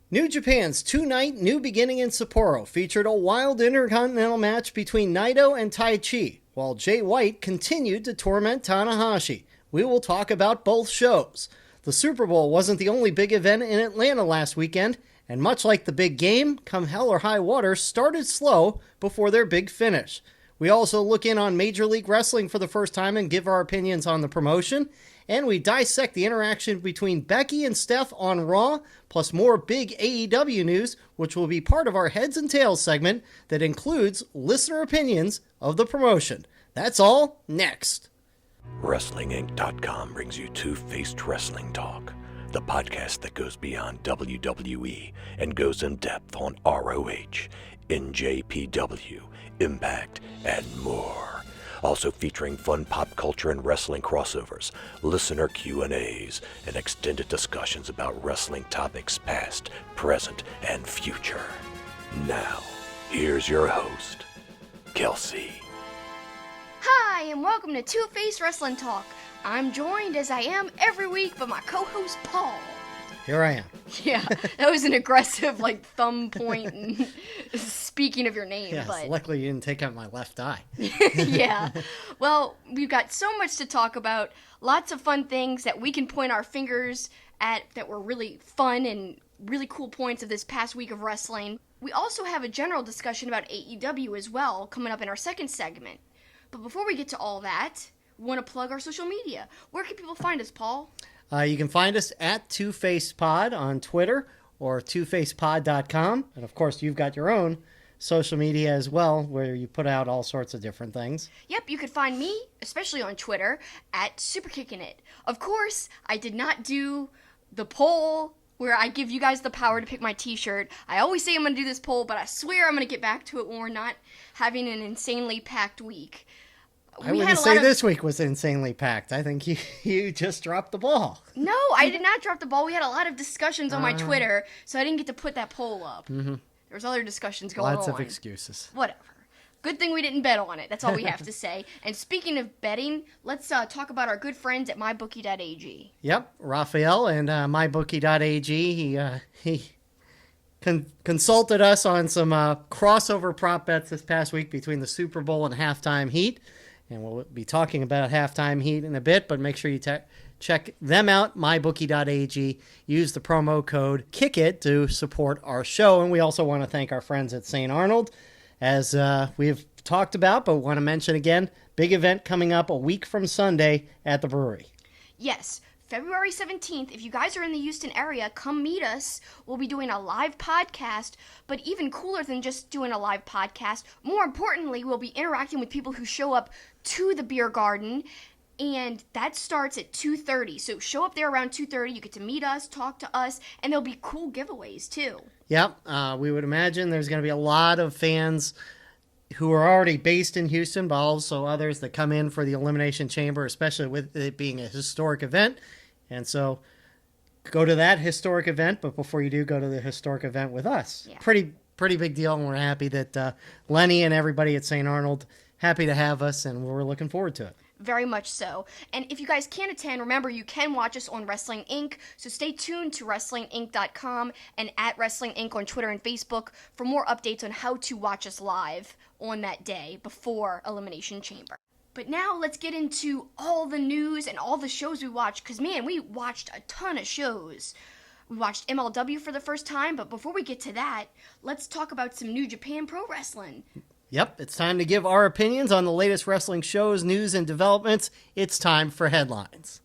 New Japan's two-night New Beginning in Sapporo featured a wild intercontinental match between Naito and Taichi, while Jay White continued to torment Tanahashi. We will talk about both shows. The Super Bowl wasn't the only big event in Atlanta last weekend, and much like the big game, come hell or high water started slow before their big finish. We also look in on Major League Wrestling for the first time and give our opinions on the promotion. And we dissect the interaction between Becky and Steph on Raw, plus more big AEW news, which will be part of our Heads and Tails segment that includes listener opinions of the promotion. That's all next. WrestlingInc.com brings you Two-Faced Wrestling Talk, the podcast that goes beyond WWE and goes in depth on ROH, NJPW, Impact, and more. Also featuring fun pop culture and wrestling crossovers, listener Q&As, and extended discussions about wrestling topics past, present, and future. Now, here's your host, Kelsi. Hi, and welcome to Two-Faced Wrestling Talk. I'm joined, as I am every week, by my co-host, Paul. Here I am. Yeah, that was an aggressive, thumb point and speaking of your name. Yes, but luckily you didn't take out my left eye. Yeah. Well, we've got so much to talk about. Lots of fun things that we can point our fingers at that were really fun and really cool points of this past week of wrestling. We also have a general discussion about AEW as well, coming up in our second segment. But before we get to all that, we want to plug our social media. Where can people find us, Paul? You can find us at TwoFacedPod on Twitter or twofacedpod.com. And of course, you've got your own social media as well, where you put out all sorts of different things. Yep, you can find me, especially on Twitter, at SuperKickinIt. Of course, I did not do the poll where I give you guys the power to pick my t-shirt. I always say I'm going to do this poll, but I swear I'm going to get back to it when we're not having an insanely packed week. I wouldn't say this week was insanely packed. I think you just dropped the ball. No, I did not drop the ball. We had a lot of discussions on my Twitter, so I didn't get to put that poll up. Mm-hmm. There was other discussions going on. Lots of excuses. Whatever. Good thing we didn't bet on it. That's all we have to say. And speaking of betting, let's talk about our good friends at mybookie.ag. Yep, Raphael and mybookie.ag. He consulted us on some crossover prop bets this past week between the Super Bowl and Halftime Heat. And we'll be talking about Halftime Heat in a bit, but make sure you check them out, mybookie.ag. Use the promo code KICKIT to support our show. And we also want to thank our friends at St. Arnold, as we've talked about, but want to mention again, big event coming up a week from Sunday at the brewery. Yes, February 17th, if you guys are in the Houston area, come meet us. We'll be doing a live podcast, but even cooler than just doing a live podcast, more importantly, we'll be interacting with people who show up to the beer garden, and that starts at 2:30. So show up there around 2:30, you get to meet us, talk to us, and there'll be cool giveaways too. Yep, we would imagine there's going to be a lot of fans who are already based in Houston, but also others that come in for the Elimination Chamber, especially with it being a historic event. And so go to that historic event, but before you do, go to the historic event with us. Yeah. Pretty big deal, and we're happy that Lenny and everybody at St. Arnold, happy to have us, and we're looking forward to it. Very much so. And if you guys can't attend, remember you can watch us on Wrestling Inc. So stay tuned to WrestlingInc.com and at Wrestling Inc. on Twitter and Facebook for more updates on how to watch us live on that day before Elimination Chamber. But now let's get into all the news and all the shows we watched, because man, we watched a ton of shows. We watched MLW for the first time, but before we get to that, let's talk about some New Japan Pro Wrestling. Yep, it's time to give our opinions on the latest wrestling shows, news, and developments. It's time for headlines.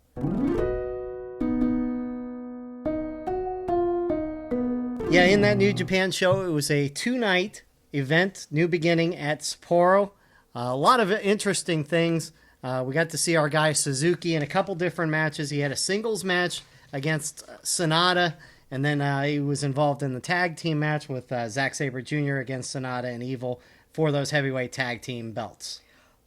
Yeah, in that New Japan show, it was a two-night event, New Beginning at Sapporo. A lot of interesting things. We got to see our guy Suzuki in a couple different matches. He had a singles match against Sonata, and then he was involved in the tag team match with Zack Sabre Jr. against Sonata and Evil for those heavyweight tag team belts.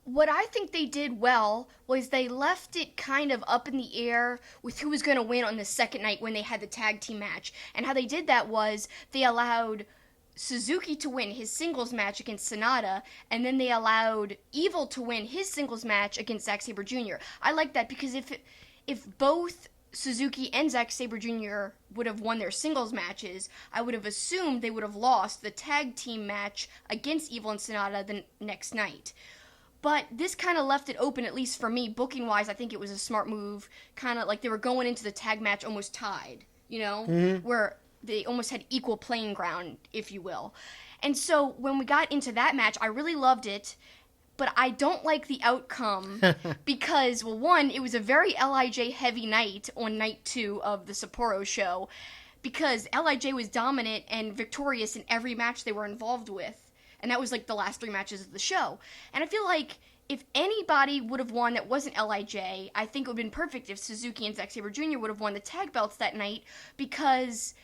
What I think they did well was they left it kind of up in the air with who was going to win on the second night when they had the tag team match. And how they did that was they allowed Suzuki to win his singles match against Sonata, and then they allowed Evil to win his singles match against Zack Sabre Jr. I like that because if both Suzuki and Zack Sabre Jr. would have won their singles matches, I would have assumed they would have lost the tag team match against Evil and Sonata the next night. But this kind of left it open, at least for me, booking-wise. I think it was a smart move. Kind of like they were going into the tag match almost tied, where they almost had equal playing ground, if you will. And so when we got into that match, I really loved it. But I don't like the outcome because, well, one, it was a very LIJ heavy night on night 2 of the Sapporo show because LIJ was dominant and victorious in every match they were involved with. And that was like the last 3 matches of the show. And I feel like if anybody would have won that wasn't LIJ, I think it would have been perfect if Suzuki and Zack Sabre Jr. would have won the tag belts that night because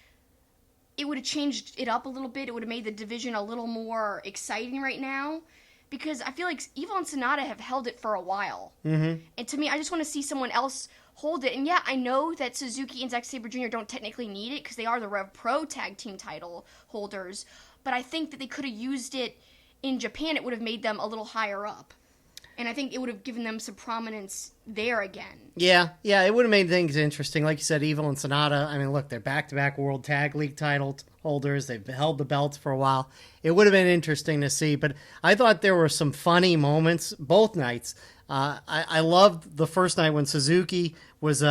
it would have changed it up a little bit. It would have made the division a little more exciting right now. Because I feel like Evil and Sonata have held it for a while. Mm-hmm. And to me, I just want to see someone else hold it. And yeah, I know that Suzuki and Zack Sabre Jr. don't technically need it because they are the Rev Pro tag team title holders. But I think that they could have used it in Japan. It would have made them a little higher up. And I think it would have given them some prominence there again. Yeah, it would have made things interesting. Like you said, Evil and Sonata, I mean, look, they're back-to-back World Tag League title holders. They've held the belts for a while. It would have been interesting to see, but I thought there were some funny moments both nights. I loved the first night when Suzuki was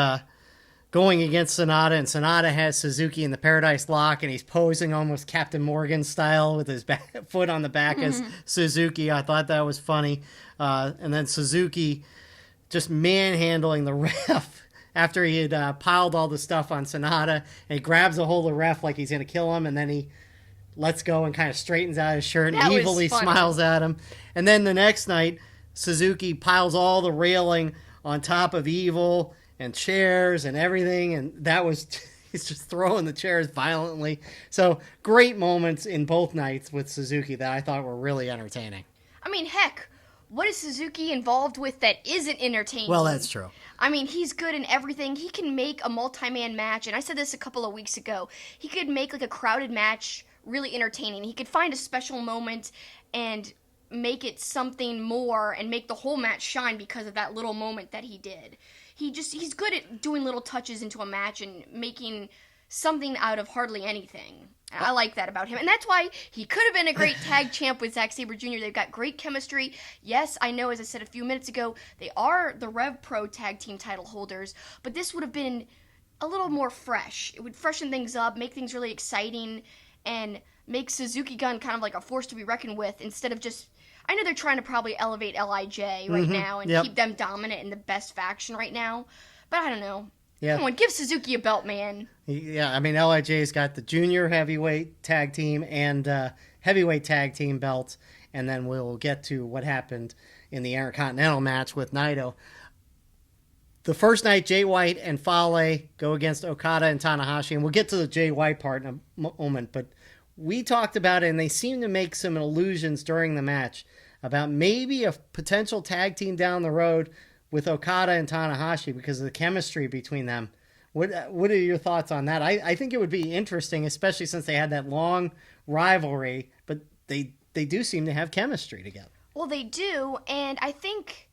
going against Sonata, and Sonata has Suzuki in the Paradise Lock, and he's posing almost Captain Morgan style with his foot on the back as Suzuki. I thought that was funny. And then Suzuki just manhandling the ref after he had piled all the stuff on Sonata, and he grabs a hold of the ref like he's going to kill him, and then he lets go and kind of straightens out his shirt and evilly smiles at him. And then the next night, Suzuki piles all the railing on top of Evil and chairs and everything, and that was he's just throwing the chairs violently. So great moments in both nights with Suzuki that I thought were really entertaining. I mean, heck, what is Suzuki involved with that isn't entertaining? Well, that's true. I mean, he's good in everything. He can make a multi-man match, and I said this a couple of weeks ago. He could make like a crowded match really entertaining. He could find a special moment and make it something more and make the whole match shine because of that little moment that he did. He's good at doing little touches into a match and making something out of hardly anything. I like that about him. And that's why he could have been a great tag champ with Zack Sabre Jr. They've got great chemistry. Yes, I know, as I said a few minutes ago, they are the Rev Pro tag team title holders, but this would have been a little more fresh. It would freshen things up, make things really exciting, and make Suzuki Gun kind of like a force to be reckoned with instead of just... I know they're trying to probably elevate LIJ right now and keep them dominant in the best faction right now, but I don't know. Yeah. Come on, give Suzuki a belt, man. Yeah, I mean, LIJ's got the junior heavyweight tag team and heavyweight tag team belts, and then we'll get to what happened in the Intercontinental match with Naito. The first night, Jay White and Fale go against Okada and Tanahashi, and we'll get to the Jay White part in a moment, but we talked about it, and they seem to make some allusions during the match about maybe a potential tag team down the road with Okada and Tanahashi because of the chemistry between them. What are your thoughts on that? I think it would be interesting, especially since they had that long rivalry, but they do seem to have chemistry together. Well, they do, and I think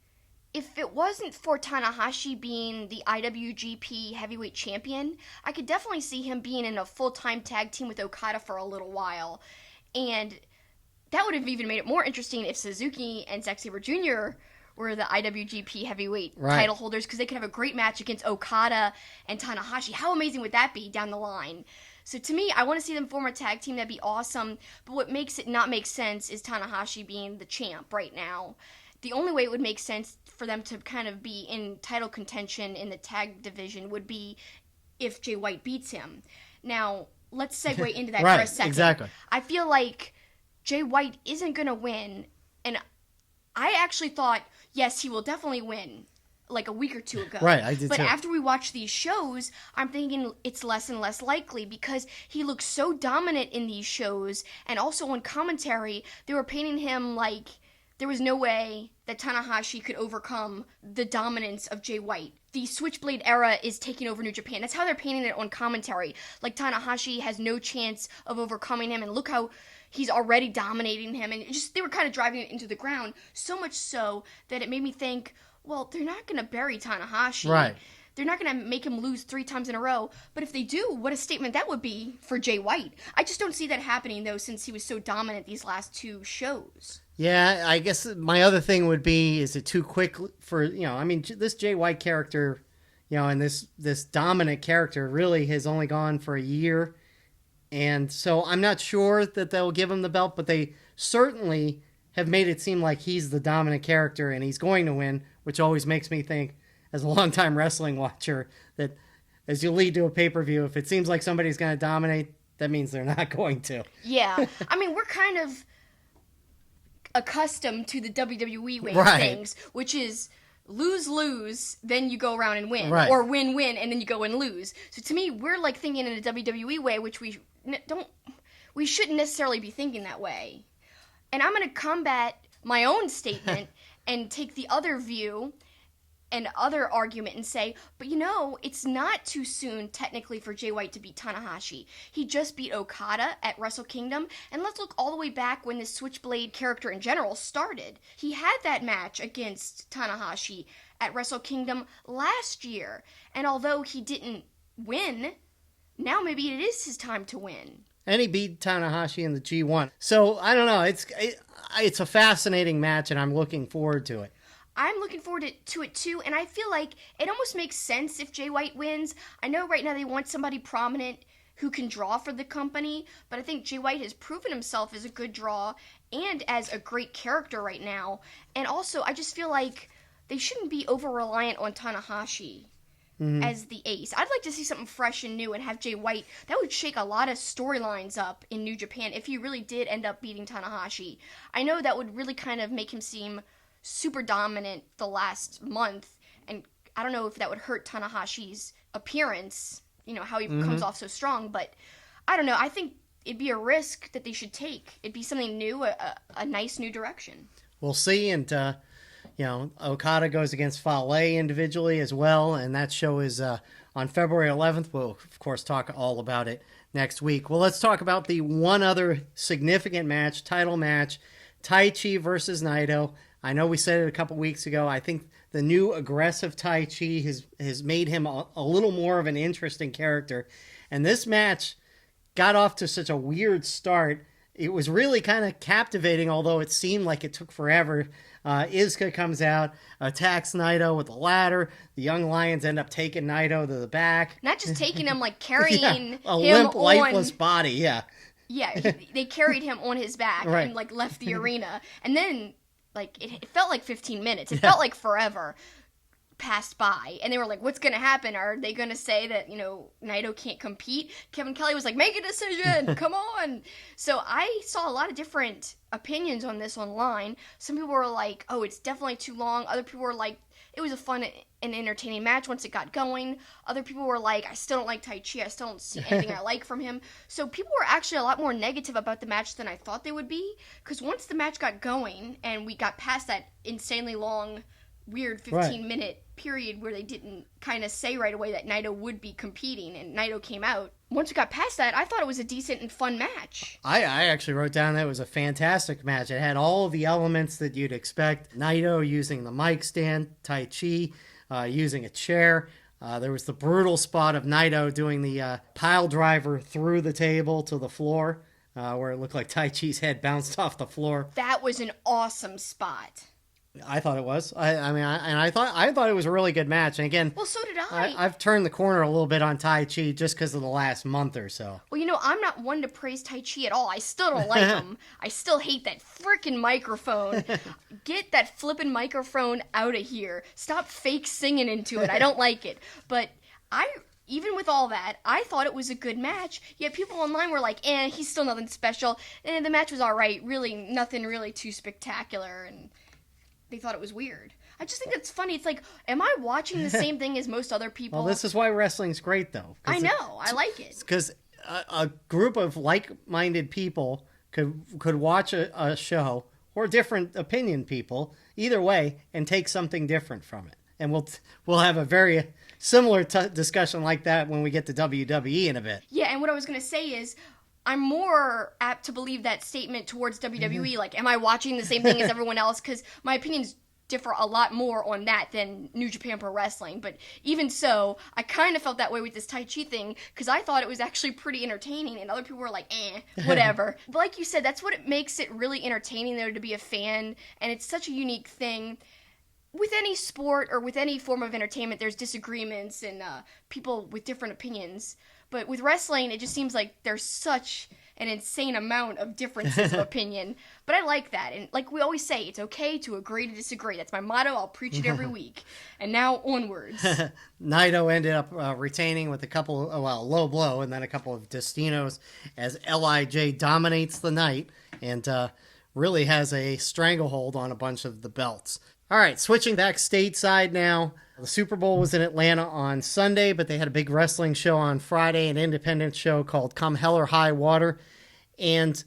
if it wasn't for Tanahashi being the IWGP Heavyweight Champion, I could definitely see him being in a full-time tag team with Okada for a little while. And that would have even made it more interesting if Suzuki and Zack Sabre Jr. were the IWGP Heavyweight title holders, because they could have a great match against Okada and Tanahashi. How amazing would that be down the line? So to me, I want to see them form a tag team. That'd be awesome. But what makes it not make sense is Tanahashi being the champ right now. The only way it would make sense for them to kind of be in title contention in the tag division would be if Jay White beats him. Now, let's segue into that for a second. Exactly. I feel like Jay White isn't going to win, and I actually thought, yes, he will definitely win, like a week or two ago. Right, I did but too. But after we watch these shows, I'm thinking it's less and less likely because he looks so dominant in these shows, and also on commentary, they were painting him like there was no way that Tanahashi could overcome the dominance of Jay White. The Switchblade era is taking over New Japan. That's how they're painting it on commentary. Like Tanahashi has no chance of overcoming him, and look how he's already dominating him. And they were kind of driving it into the ground, so much so that it made me think, well, they're not going to bury Tanahashi. Right. they're not going to make him lose 3 times in a row. But if they do, what a statement that would be for Jay White. I just don't see that happening, though, since he was so dominant these last 2 shows. Yeah, I guess my other thing would be, is it too quick for, this Jay White character, and this dominant character really has only gone for a year. And so I'm not sure that they'll give him the belt, but they certainly have made it seem like he's the dominant character and he's going to win, which always makes me think, as a longtime wrestling watcher, that as you lead to a pay-per-view, if it seems like somebody's going to dominate, that means they're not going to. Yeah. I mean, we're kind of accustomed to the WWE way of Right. things, which is lose, then you go around and win. Right. Or win, and then you go and lose. So to me, we're like thinking in a WWE way, which we shouldn't necessarily be thinking that way. And I'm going to combat my own statement and take the other view and other argument and say, but it's not too soon technically for Jay White to beat Tanahashi. He just beat Okada at Wrestle Kingdom, and let's look all the way back when this Switchblade character in general started. He had that match against Tanahashi at Wrestle Kingdom last year, and although he didn't win, now maybe it is his time to win. And he beat Tanahashi in the G1. So, I don't know. It's a fascinating match, and I'm looking forward to it. I'm looking forward to it too, and I feel like it almost makes sense if Jay White wins. I know right now they want somebody prominent who can draw for the company, but I think Jay White has proven himself as a good draw and as a great character right now. And also, I just feel like they shouldn't be over-reliant on Tanahashi as the ace. I'd like to see something fresh and new and have Jay White. That would shake a lot of storylines up in New Japan if he really did end up beating Tanahashi. I know that would really kind of make him seem super dominant the last month, and I don't know if that would hurt Tanahashi's appearance, how he comes off so strong, but I don't know. I think it'd be a risk that they should take. It'd be something new, a nice new direction. We'll see, and Okada goes against Fale individually as well, and that show is on February 11th. We'll, of course, talk all about it next week. Well, let's talk about the one other significant match, title match, Taichi versus Naito. I know we said it a couple weeks ago. I think the new aggressive Taichi has made him a little more of an interesting character. And this match got off to such a weird start. It was really kind of captivating, although it seemed like it took forever. Iizuka comes out, attacks Naito with a ladder. The Young Lions end up taking Naito to the back. Not just taking him, like carrying him a limp, on... lifeless body, yeah. Yeah, they carried him on his back Right. and like left the arena. And then... it felt like 15 minutes. It felt like forever passed by. And they were like, what's going to happen? Are they going to say that, Naito can't compete? Kevin Kelly was like, make a decision. Come on. So I saw a lot of different opinions on this online. Some people were like, oh, it's definitely too long. Other people were like, it was a fun and entertaining match once it got going. Other people were like, I still don't like Taichi. I still don't see anything I like from him. So people were actually a lot more negative about the match than I thought they would be. Because once the match got going and we got past that insanely long, weird 15-minute period where they didn't kind of say right away that Naito would be competing and Naito came out. Once we got past that, I thought it was a decent and fun match. I actually wrote down that it was a fantastic match. It had all of the elements that you'd expect. Naito using the mic stand, Taichi using a chair. There was the brutal spot of Naito doing the pile driver through the table to the floor, where it looked like Taichi's head bounced off the floor. That was an awesome spot. I thought it was. I thought it was a really good match. And again, well, so did I. I've turned the corner a little bit on Taichi just because of the last month or so. Well, I'm not one to praise Taichi at all. I still don't like him. I still hate that freaking microphone. Get that flippin' microphone out of here. Stop fake singing into it. I don't like it. But even with all that, I thought it was a good match. Yet people online were like, he's still nothing special. And the match was all right. Really, nothing really too spectacular. And they thought it was weird. I just think it's funny. It's like, am I watching the same thing as most other people? Well, this is why wrestling's great, though. I know. I like it. Because a group of like-minded people could watch a show, or different opinion people, either way, and take something different from it. And we'll have a very similar discussion like that when we get to WWE in a bit. Yeah, and what I was going to say is, I'm more apt to believe that statement towards WWE, like, am I watching the same thing as everyone else? Because my opinion's differ a lot more on that than New Japan Pro Wrestling. But even so, I kind of felt that way with this Tai Chi thing, because I thought it was actually pretty entertaining, and other people were like, whatever. But like you said, that's what it makes it really entertaining, though, to be a fan, and it's such a unique thing. With any sport or with any form of entertainment, there's disagreements and people with different opinions. But with wrestling, it just seems like there's such an insane amount of differences of opinion. But I like that. And like we always say, it's okay to agree to disagree. That's my motto. I'll preach it every week. And now onwards. Naito ended up retaining with a couple, low blow and then a couple of Destinos as LIJ dominates the night and really has a stranglehold on a bunch of the belts. All right, switching back stateside now. The Super Bowl was in Atlanta on Sunday, but they had a big wrestling show on Friday, an independent show called Come Hell or High Water. And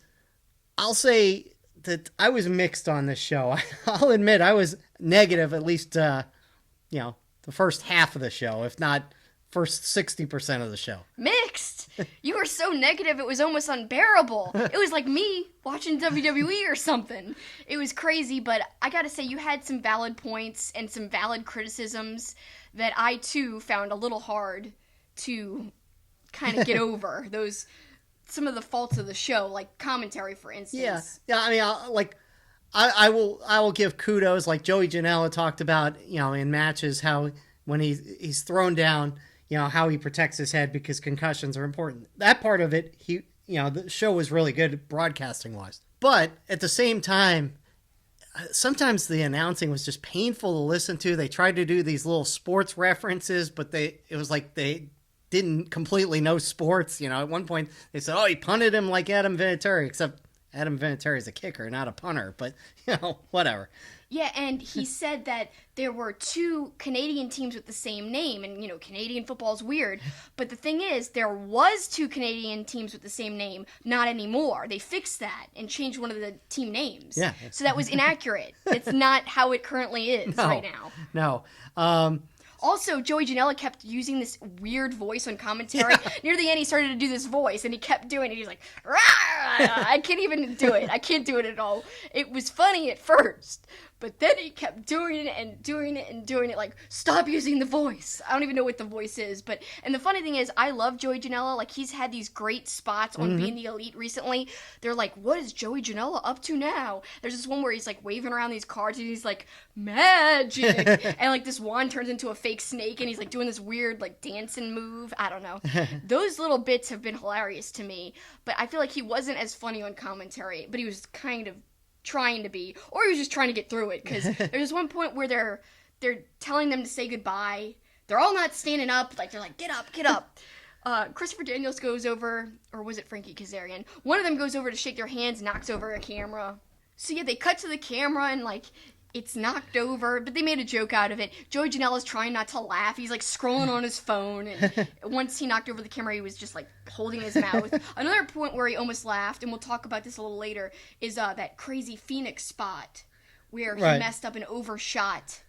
I'll say that I was mixed on this show. I'll admit I was negative, at least, the first half of the show, if not first 60% of the show. Mixed? You were so negative it was almost unbearable. It was like me watching WWE or something. It was crazy, but I gotta say, you had some valid points and some valid criticisms that I, too, found a little hard to kind of get over. Some of the faults of the show, like commentary, for instance. Yeah. I mean, I will give kudos, like Joey Janela talked about, in matches, how when he's thrown down, how he protects his head because concussions are important. That part of it, the show was really good broadcasting wise. But at the same time, sometimes the announcing was just painful to listen to. They tried to do these little sports references, but it was like they didn't completely know sports. At one point they said, he punted him like Adam Vinatieri, except Adam Vinatieri is a kicker, not a punter, but whatever. Yeah, and he said that there were 2 Canadian teams with the same name, and, Canadian football's weird. But the thing is, there was 2 Canadian teams with the same name, not anymore. They fixed that and changed one of the team names. Yeah. So that was inaccurate. It's not how it currently is right now. No. Also, Joey Janela kept using this weird voice on commentary. Yeah. Near the end, he started to do this voice, and he kept doing it. He's like, rah! I can't even do it. I can't do it at all. It was funny at first, but then he kept doing it and doing it and doing it, like, stop using the voice. I don't even know what the voice is. And the funny thing is, I love Joey Janela. Like, he's had these great spots on Being the Elite recently. They're like, what is Joey Janela up to now? There's this one where he's, like, waving around these cards, and he's like, magic! And, like, this wand turns into a fake snake, and he's, like, doing this weird, like, dancing move. I don't know. Those little bits have been hilarious to me. But I feel like he wasn't as funny on commentary, but he was kind of trying to be, or he was just trying to get through it, because there's one point where they're telling them to say goodbye. They're all not standing up, like they're like, get up. Christopher Daniels goes over, or was it Frankie Kazarian? One of them goes over to shake their hands, knocks over a camera. So yeah, they cut to the camera and like it's knocked over, but they made a joke out of it. Joey Janela's trying not to laugh. He's like scrolling on his phone, and once he knocked over the camera, he was just like holding his mouth. Another point where he almost laughed, and we'll talk about this a little later, is that crazy Phoenix spot where he messed up and overshot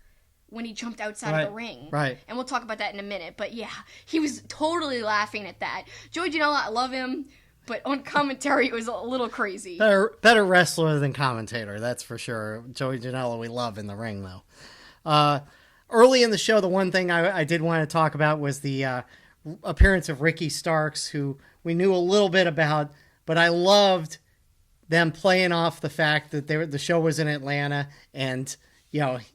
when he jumped outside of the ring. Right. And we'll talk about that in a minute. But yeah, he was totally laughing at that. Joey Janela, I love him. But on commentary, it was a little crazy. Better wrestler than commentator, that's for sure. Joey Janela we love in the ring, though. Early in the show, the one thing I did want to talk about was the appearance of Ricky Starks, who we knew a little bit about, but I loved them playing off the fact that the show was in Atlanta, and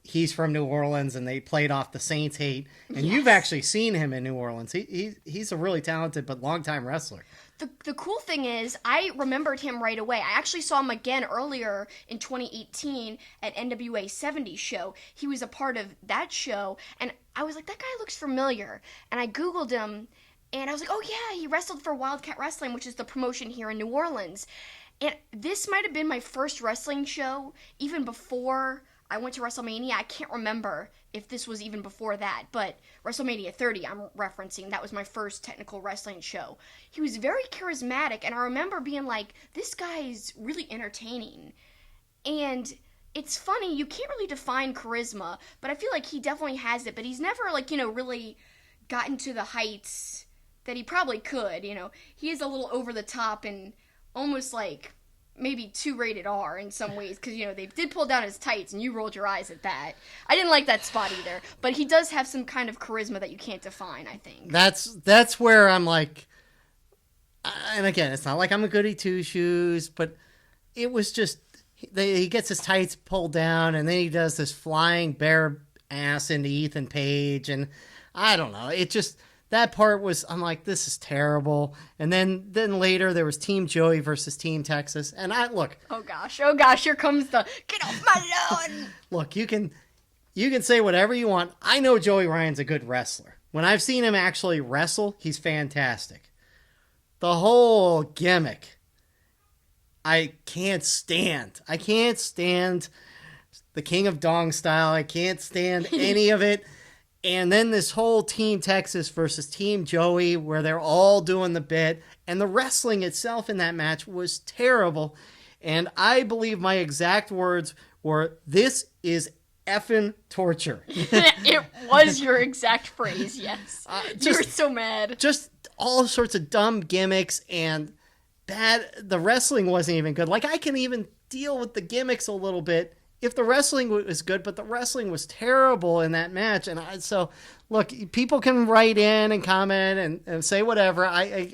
he's from New Orleans, and they played off the Saints hate. And you've actually seen him in New Orleans. He's a really talented but longtime wrestler. The cool thing is, I remembered him right away. I actually saw him again earlier in 2018 at NWA 70 show. He was a part of that show, and I was like, that guy looks familiar. And I Googled him, and I was like, oh yeah, he wrestled for Wildcat Wrestling, which is the promotion here in New Orleans. And this might have been my first wrestling show, even before I went to WrestleMania. I can't remember if this was even before that, but WrestleMania 30 I'm referencing. That was my first technical wrestling show. He was very charismatic, and I remember being like, this guy's really entertaining. And it's funny, you can't really define charisma, but I feel like he definitely has it, but he's never really gotten to the heights that he probably could. He is a little over the top and almost like maybe too rated R in some ways, because, they did pull down his tights, and you rolled your eyes at that. I didn't like that spot either, but he does have some kind of charisma that you can't define, I think. That's where I'm like, and again, it's not like I'm a goody two-shoes, but it was just, he gets his tights pulled down, and then he does this flying bare ass into Ethan Page, and I don't know, it just... That part was, I'm like, this is terrible. And then later there was Team Joey versus Team Texas. And look. Oh gosh, here comes the get off my lawn. Look, you can say whatever you want. I know Joey Ryan's a good wrestler. When I've seen him actually wrestle, he's fantastic. The whole gimmick, I can't stand. I can't stand the King of Dong style. I can't stand any of it. And then this whole Team Texas versus Team Joey, where they're all doing the bit. And the wrestling itself in that match was terrible. And I believe my exact words were, "This is effing torture." It was your exact phrase, yes. You were so mad. Just all sorts of dumb gimmicks and bad. The wrestling wasn't even good. Like, I can even deal with the gimmicks a little bit if the wrestling was good, but the wrestling was terrible in that match. And so, look, people can write in and comment and say whatever.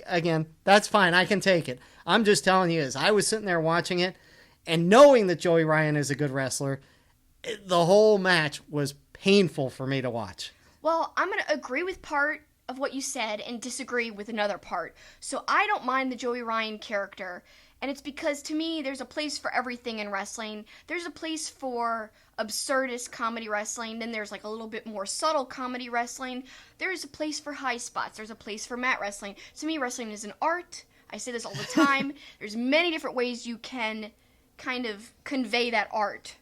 Again, that's fine. I can take it. I'm just telling you, as I was sitting there watching it and knowing that Joey Ryan is a good wrestler, the whole match was painful for me to watch. Well, I'm going to agree with part of what you said and disagree with another part. So I don't mind the Joey Ryan character. And it's because, to me, there's a place for everything in wrestling. There's a place for absurdist comedy wrestling. Then there's like a little bit more subtle comedy wrestling. There's a place for high spots. There's a place for mat wrestling. To me, wrestling is an art. I say this all the time. There's many different ways you can kind of convey that art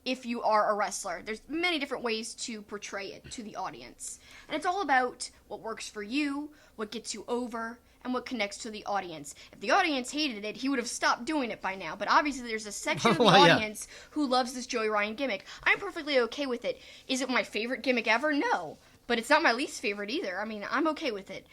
if you are a wrestler. There's many different ways to portray it to the audience. And it's all about what works for you, what gets you over, and what connects to the audience. If the audience hated it, he would have stopped doing it by now. But obviously there's a section of the audience who loves this Joey Ryan gimmick. I'm perfectly okay with it. Is it my favorite gimmick ever? No. But it's not my least favorite either. I mean, I'm okay with it.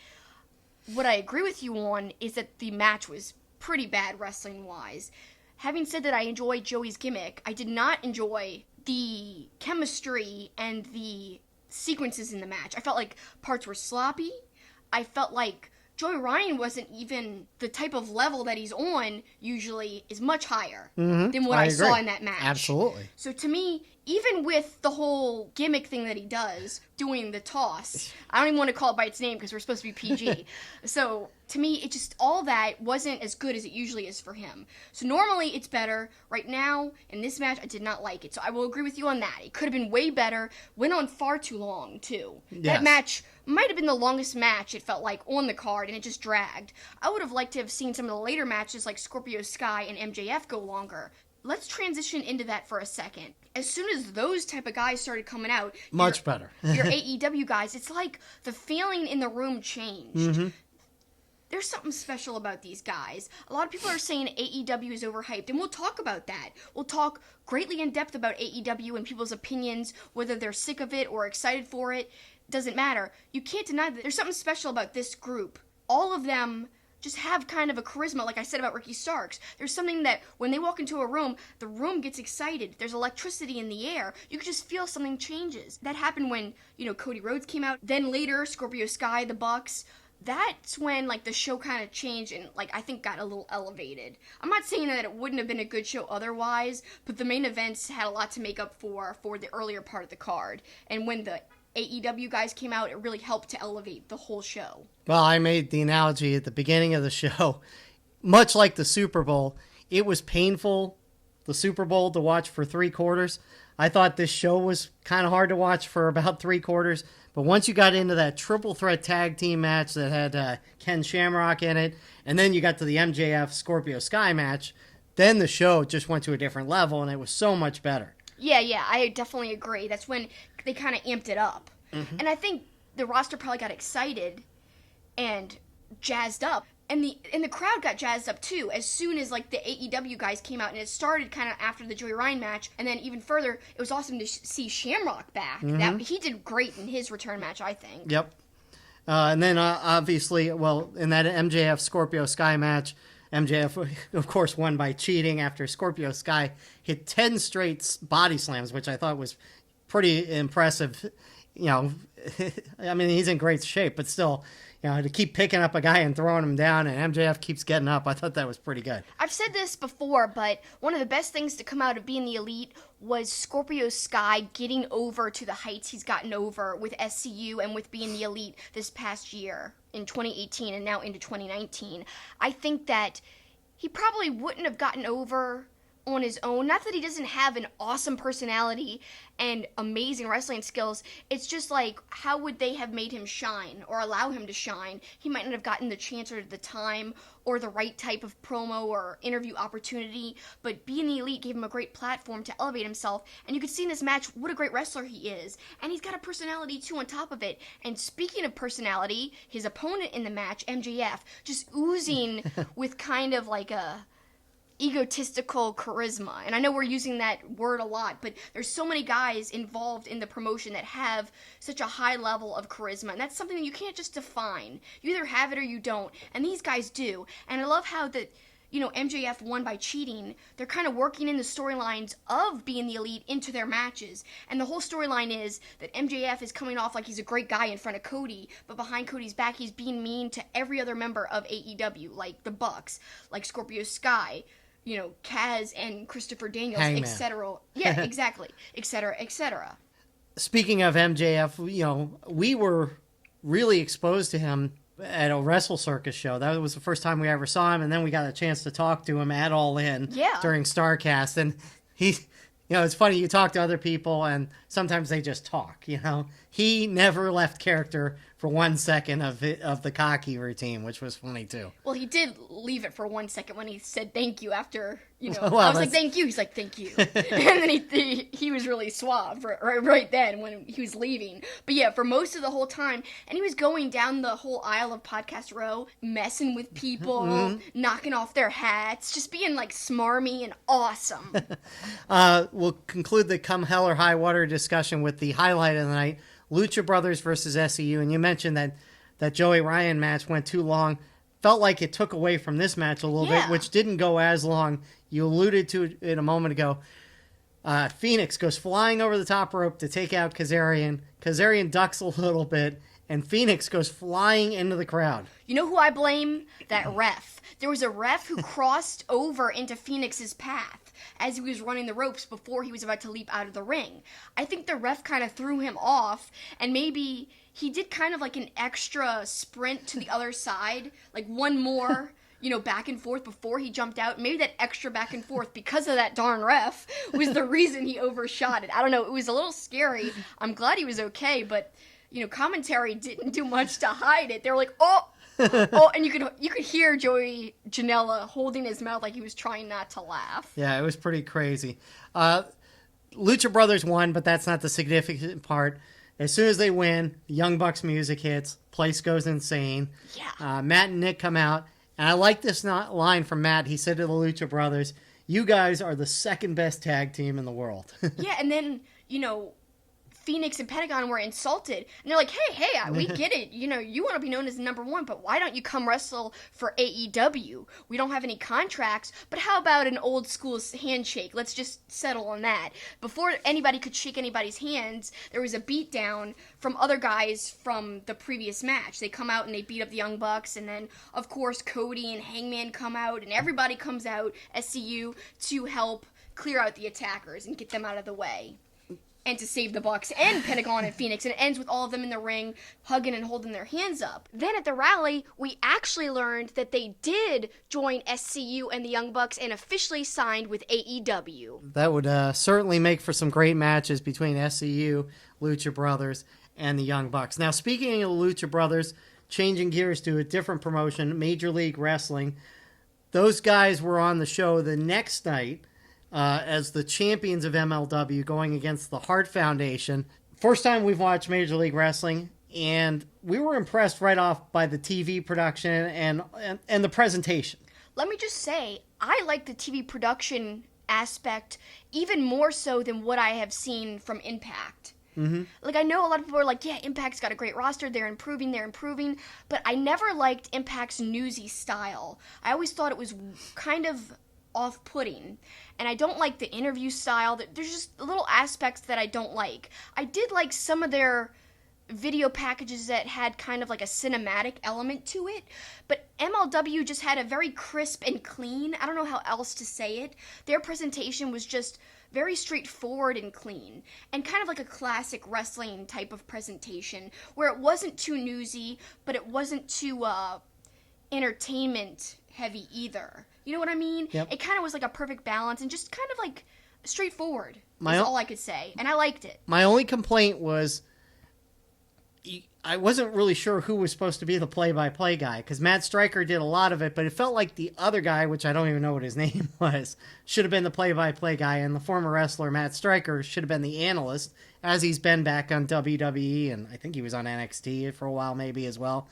What I agree with you on is that the match was pretty bad wrestling-wise. Having said that, I enjoyed Joey's gimmick. I did not enjoy the chemistry and the sequences in the match. I felt like parts were sloppy. I felt like Joey Ryan wasn't even the type of level that he's on usually is much higher than what I saw in that match. Absolutely. So to me, even with the whole gimmick thing that he does, doing the toss, I don't even want to call it by its name because we're supposed to be PG. So to me, it just, all that wasn't as good as it usually is for him. So normally it's better. Right now, in this match, I did not like it. So I will agree with you on that. It could have been way better. Went on far too long, too. Yes. That match might have been the longest match, it felt like, on the card, and it just dragged. I would have liked to have seen some of the later matches like Scorpio Sky and MJF go longer. Let's transition into that for a second. As soon as those type of guys started coming out, much better. Your AEW guys, it's like the feeling in the room changed. Mm-hmm. There's something special about these guys. A lot of people are saying AEW is overhyped, and we'll talk about that. We'll talk greatly in depth about AEW and people's opinions, whether they're sick of it or excited for it. Doesn't matter. You can't deny that there's something special about this group. All of them just have kind of a charisma, like I said about Ricky Starks. There's something that when they walk into a room, the room gets excited. There's electricity in the air. You can just feel something changes. That happened when, Cody Rhodes came out. Then later, Scorpio Sky, the Bucks. That's when, the show kind of changed and, I think got a little elevated. I'm not saying that it wouldn't have been a good show otherwise, but the main events had a lot to make up for the earlier part of the card. And when the AEW guys came out, it really helped to elevate the whole show. Well, I made the analogy at the beginning of the show. Much like the Super Bowl, it was painful, the Super Bowl, to watch for 3/4. I thought this show was kind of hard to watch for about 3/4. But once you got into that triple threat tag team match that had Ken Shamrock in it, and then you got to the MJF Scorpio Sky match, then the show just went to a different level, and it was so much better. Yeah, I definitely agree. That's when they kind of amped it up. Mm-hmm. And I think the roster probably got excited and jazzed up. And the crowd got jazzed up too as soon as the AEW guys came out, and it started kind of after the Joey Ryan match, and then even further, it was awesome to see Shamrock back. Mm-hmm. He did great in his return match, I think. Yep. And then obviously, in that MJF Scorpio Sky match, MJF, of course, won by cheating after Scorpio Sky hit 10 straight body slams, which I thought was pretty impressive. You know, I mean, he's in great shape, but still, you know, to keep picking up a guy and throwing him down, and MJF keeps getting up, I thought that was pretty good. I've said this before, but one of the best things to come out of being the Elite was Scorpio Sky getting over to the heights he's gotten over with SCU and with being the Elite this past year in 2018 and now into 2019. I think that he probably wouldn't have gotten over on his own. Not that he doesn't have an awesome personality and amazing wrestling skills. It's just like, how would they have made him shine or allow him to shine? He might not have gotten the chance or the time or the right type of promo or interview opportunity, but being the Elite gave him a great platform to elevate himself, and you could see in this match what a great wrestler he is, and he's got a personality too on top of it. And speaking of personality, his opponent in the match, MJF, just oozing with kind of like a egotistical charisma. And I know we're using that word a lot, but there's so many guys involved in the promotion that have such a high level of charisma, and that's something that you can't just define. You either have it or you don't, and these guys do. And I love how that, you know, MJF won by cheating. They're kind of working in the storylines of being the Elite into their matches, and the whole storyline is that MJF is coming off like he's a great guy in front of Cody, but behind Cody's back he's being mean to every other member of AEW, like the Bucks, like Scorpio Sky, you know, Kaz and Christopher Daniels, etc. Yeah, exactly, etc., etc. Speaking of MJF, you know, we were really exposed to him at a Wrestle Circus show. That was the first time we ever saw him, and then we got a chance to talk to him at All In during StarCast. And he's, you know, it's funny, you talk to other people, and sometimes they just talk, you know. He never left character for 1 second of the cocky routine, which was funny too. Well, he did leave it for 1 second when he said thank you after, you know, well, I was like, thank you. He's like, thank you. And then he was really suave right then when he was leaving. But yeah, for most of the whole time, and he was going down the whole aisle of Podcast Row, messing with people, knocking off their hats, just being like smarmy and awesome. We'll conclude the Come Hell or High Water discussion with the highlight of the night, Lucha Brothers versus SCU. And you mentioned that Joey Ryan match went too long. Felt like it took away from this match a little bit, which didn't go as long. You alluded to it a moment ago. Phoenix goes flying over the top rope to take out Kazarian. Kazarian ducks a little bit, and Phoenix goes flying into the crowd. You know who I blame? That ref. There was a ref who crossed over into Phoenix's path as he was running the ropes before he was about to leap out of the ring. I think the ref kind of threw him off, and maybe he did kind of like an extra sprint to the other side, like one more, you know, back and forth before he jumped out. Maybe that extra back and forth, because of that darn ref, was the reason he overshot it. I don't know. It was a little scary. I'm glad he was okay, but, you know, commentary didn't do much to hide it. They were like, oh, and you could hear Joey Janela holding his mouth like he was trying not to laugh. Yeah, it was pretty crazy. Lucha Brothers won, but that's not the significant part. As soon as they win, the Young Bucks music hits, place goes insane. Yeah. Matt and Nick come out, and I like this line from Matt. He said to the Lucha Brothers, "You guys are the second best tag team in the world." Yeah, and then, you know, Phoenix and Pentagon were insulted, and they're like, hey, we get it, you know, you want to be known as number one, but why don't you come wrestle for AEW? We don't have any contracts, but how about an old school handshake? Let's just settle on that. Before anybody could shake anybody's hands, there was a beatdown from other guys from the previous match. They come out and they beat up the Young Bucks, and then, of course, Cody and Hangman come out, and everybody comes out, SCU, to help clear out the attackers and get them out of the way, and to save the Bucks and Pentagon and Phoenix. And it ends with all of them in the ring, hugging and holding their hands up. Then at the rally, we actually learned that they did join SCU and the Young Bucks and officially signed with AEW. That would certainly make for some great matches between SCU, Lucha Brothers, and the Young Bucks. Now, speaking of the Lucha Brothers, changing gears to a different promotion, Major League Wrestling, those guys were on the show the next night, as the champions of MLW going against the Hart Foundation. First time we've watched Major League Wrestling, and we were impressed right off by the TV production and the presentation. Let me just say, I like the TV production aspect even more so than what I have seen from Impact. Mm-hmm. Like, I know a lot of people are like, yeah, Impact's got a great roster, they're improving, but I never liked Impact's newsy style. I always thought it was kind of off-putting, and I don't like the interview style. There's just little aspects that I don't like. I did like some of their video packages that had kind of like a cinematic element to it, but MLW just had a very crisp and clean, I don't know how else to say it. Their presentation was just very straightforward and clean, and kind of like a classic wrestling type of presentation, where it wasn't too newsy, but it wasn't too entertainment heavy either. You know what I mean? Yep. It kind of was like a perfect balance and just kind of like straightforward is all I could say, and I liked it. My only complaint was I wasn't really sure who was supposed to be the play-by-play guy, because Matt Stryker did a lot of it, but it felt like the other guy, which I don't even know what his name was, should have been the play-by-play guy, and the former wrestler Matt Stryker should have been the analyst, as he's been back on WWE, and I think he was on NXT for a while maybe as well.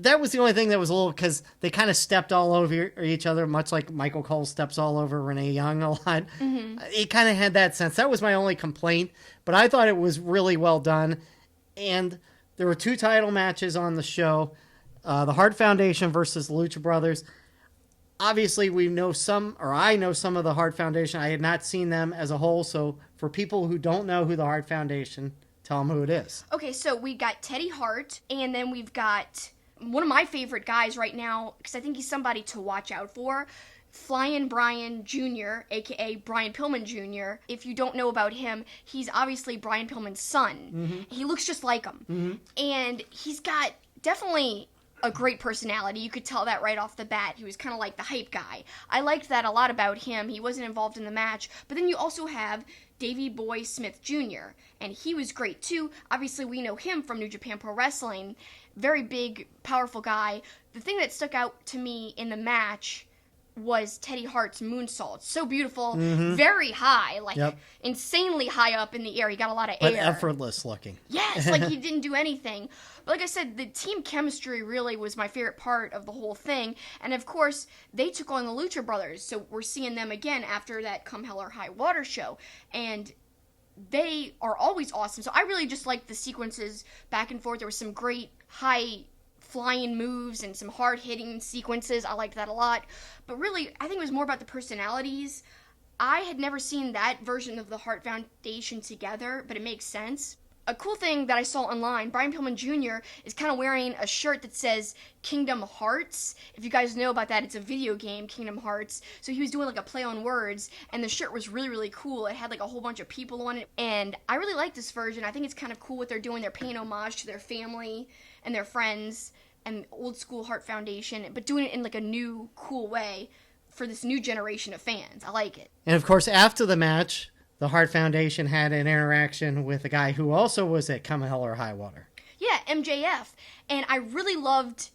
That was the only thing that was a little, because they kind of stepped all over each other, much like Michael Cole steps all over Renee Young a lot. Mm-hmm. It kind of had that sense. That was my only complaint, but I thought it was really well done. And there were 2 title matches on the show. The Hart Foundation versus Lucha Brothers. Obviously, I know some of the Hart Foundation. I had not seen them as a whole, so for people who don't know who the Hart Foundation, tell them who it is. Okay, so we got Teddy Hart, and then we've got one of my favorite guys right now, because I think he's somebody to watch out for, Flying Brian Jr., a.k.a. Brian Pillman Jr. If you don't know about him, he's obviously Brian Pillman's son. Mm-hmm. He looks just like him. Mm-hmm. And he's got definitely a great personality. You could tell that right off the bat. He was kind of like the hype guy. I liked that a lot about him. He wasn't involved in the match. But then you also have Davey Boy Smith Jr., and he was great too. Obviously, we know him from New Japan Pro Wrestling. Very big, powerful guy. The thing that stuck out to me in the match was Teddy Hart's moonsault. So beautiful, very high, like insanely high up in the air. He got a lot of air. But effortless looking. Yes, like he didn't do anything. But like I said, the team chemistry really was my favorite part of the whole thing. And of course, they took on the Lucha Brothers, so we're seeing them again after that Come Hell or High Water show. And they are always awesome. So I really just liked the sequences back and forth. There was some great high flying moves and some hard-hitting sequences. I liked that a lot. But really, I think it was more about the personalities. I had never seen that version of the Hart Foundation together, but it makes sense. A cool thing that I saw online, Brian Pillman Jr. is kind of wearing a shirt that says Kingdom Hearts. If you guys know about that, it's a video game, Kingdom Hearts. So he was doing like a play on words, and the shirt was really, really cool. It had like a whole bunch of people on it, and I really like this version. I think it's kind of cool what they're doing. They're paying homage to their family and their friends and old school Hart Foundation, but doing it in like a new, cool way for this new generation of fans. I like it. And of course, after the match, the Hart Foundation had an interaction with a guy who also was at Come Hell or High Water. Yeah, MJF. And I really loved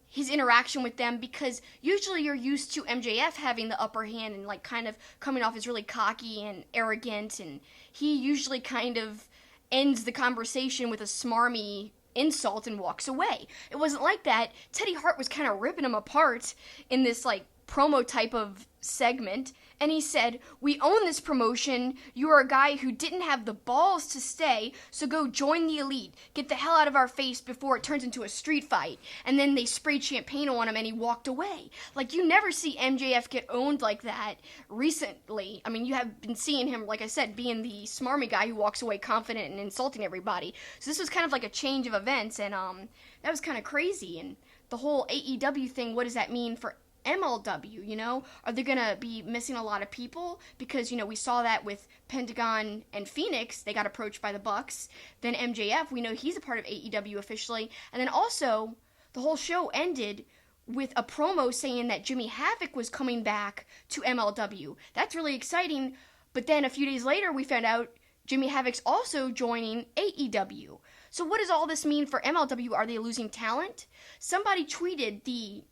his interaction with them, because usually you're used to MJF having the upper hand and like kind of coming off as really cocky and arrogant, and he usually kind of ends the conversation with a smarmy insult and walks away. It wasn't like that. Teddy Hart was kind of ripping him apart in this like promo type of segment, and he said, "We own this promotion. You are a guy who didn't have the balls to stay, so go join the elite. Get the hell out of our face before it turns into a street fight." And then they sprayed champagne on him and he walked away. Like, you never see MJF get owned like that recently. I mean, you have been seeing him, like I said, being the smarmy guy who walks away confident and insulting everybody. So this was kind of like a change of events, and that was kind of crazy. And the whole AEW thing, what does that mean for MLW, you know? Are they going to be missing a lot of people? Because, you know, we saw that with Pentagon and Phoenix. They got approached by the Bucks. Then MJF, we know he's a part of AEW officially. And then also, the whole show ended with a promo saying that Jimmy Havoc was coming back to MLW. That's really exciting. But then a few days later, we found out Jimmy Havoc's also joining AEW. So what does all this mean for MLW? Are they losing talent? Somebody tweeted the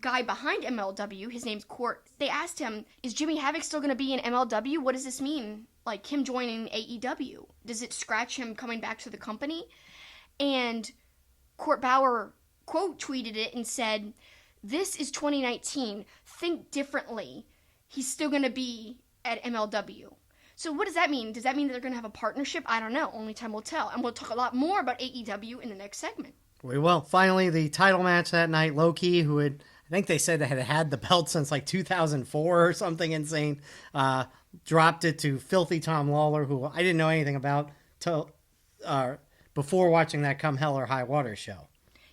guy behind MLW, his name's Court. They asked him, is Jimmy Havoc still going to be in MLW? What does this mean? Like, him joining AEW? Does it scratch him coming back to the company? And Court Bauer quote tweeted it and said, "This is 2019. Think differently. He's still going to be at MLW." So what does that mean? Does that mean that they're going to have a partnership? I don't know. Only time will tell. And we'll talk a lot more about AEW in the next segment. We will. Finally, the title match that night, Low-Ki, who had, I think they said they had the belt since like 2004 or something insane, dropped it to Filthy Tom Lawler, who I didn't know anything about till before watching that Come Hell or High Water show.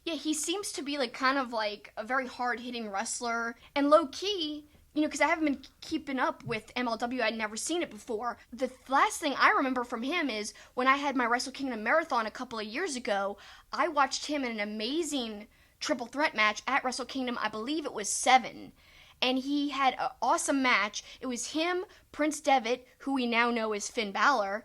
Yeah, he seems to be like kind of like a very hard-hitting wrestler. And Low-Ki, you know, because I haven't been keeping up with MLW, I'd never seen it before. The last thing I remember from him is when I had my Wrestle Kingdom marathon a couple of years ago, I watched him in an amazing triple threat match at Wrestle Kingdom. I believe it was 7. And he had an awesome match. It was him, Prince Devitt, who we now know as Finn Balor,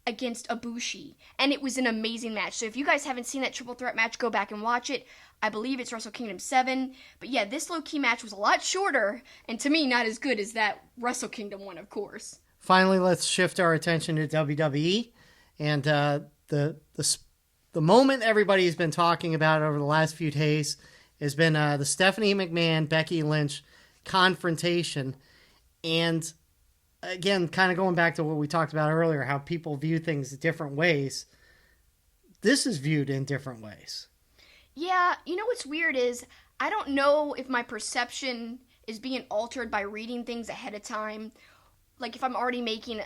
against Ibushi. And it was an amazing match. So if you guys haven't seen that triple threat match, go back and watch it. I believe it's Wrestle Kingdom 7. But yeah, this Low-Ki match was a lot shorter, and to me, not as good as that Wrestle Kingdom one, of course. Finally, let's shift our attention to WWE. And the moment everybody's been talking about over the last few days has been the Stephanie McMahon, Becky Lynch confrontation. And again, kind of going back to what we talked about earlier, how people view things different ways. This is viewed in different ways. Yeah, you know what's weird is I don't know if my perception is being altered by reading things ahead of time. Like if I'm already making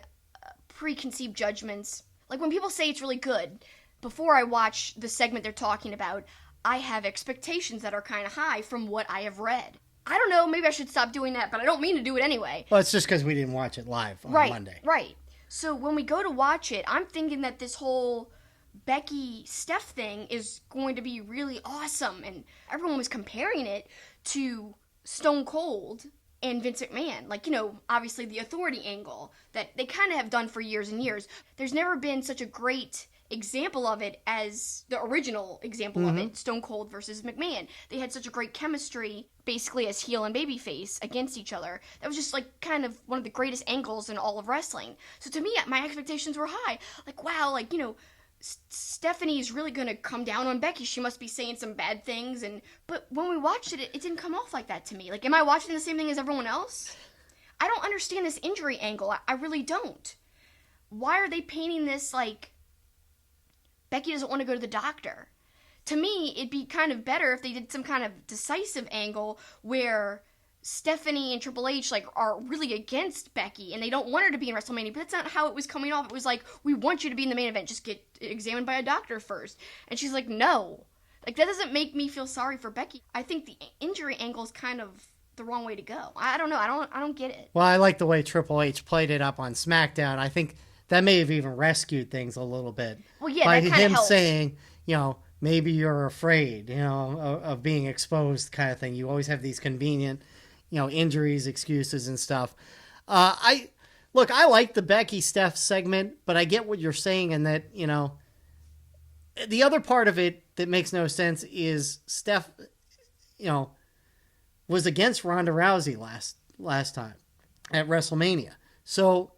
preconceived judgments. Like when people say it's really good, before I watch the segment they're talking about, I have expectations that are kind of high from what I have read. I don't know, maybe I should stop doing that, but I don't mean to do it anyway. Well, it's just because we didn't watch it live on Monday. Right. So when we go to watch it, I'm thinking that this whole Becky Steph thing is going to be really awesome, and everyone was comparing it to Stone Cold and Vince McMahon. Like, you know, obviously the authority angle that they kind of have done for years and years. There's never been such a great example of it as the original example of it, Stone Cold versus McMahon. They had such a great chemistry, basically as heel and babyface against each other. That was just like kind of one of the greatest angles in all of wrestling. So to me, my expectations were high. Like, wow, like, you know, Stephanie's really gonna come down on Becky. She must be saying some bad things, but when we watched it, it didn't come off like that to me. Like, am I watching the same thing as everyone else? I don't understand this injury angle. I really don't. Why are they painting this like Becky doesn't want to go to the doctor? To me, it'd be kind of better if they did some kind of decisive angle where Stephanie and Triple H like are really against Becky and they don't want her to be in WrestleMania, but that's not how it was coming off. It was like, we want you to be in the main event, just get examined by a doctor first. And she's like, no. Like, that doesn't make me feel sorry for Becky. I think the injury angle is kind of the wrong way to go. I don't know. I don't get it. Well, I like the way Triple H played it up on SmackDown. I think that may have even rescued things a little bit. Well, yeah, by that kind of him helps. Saying, you know, maybe you're afraid, you know, of being exposed kind of thing. You always have these convenient, you know, injuries, excuses, and stuff. I like the Becky Steph segment, but I get what you're saying in that, you know, the other part of it that makes no sense is Steph, you know, was against Ronda Rousey last time at WrestleMania. So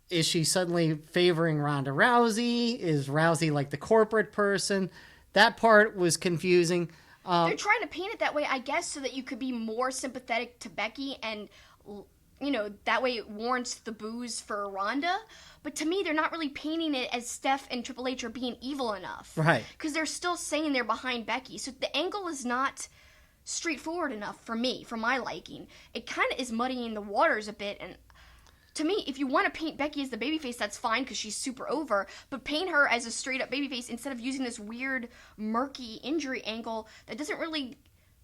is she suddenly favoring Ronda Rousey? Is Rousey like the corporate person? That part was confusing. They're trying to paint it that way, I guess, so that you could be more sympathetic to Becky and, you know, that way it warrants the boos for Ronda. But to me, they're not really painting it as Steph and Triple H are being evil enough. Right. Because they're still saying they're behind Becky. So the angle is not straightforward enough for me, for my liking. It kind of is muddying the waters a bit, and to me, if you want to paint Becky as the babyface, that's fine because she's super over, but paint her as a straight-up babyface instead of using this weird, murky injury angle that doesn't really,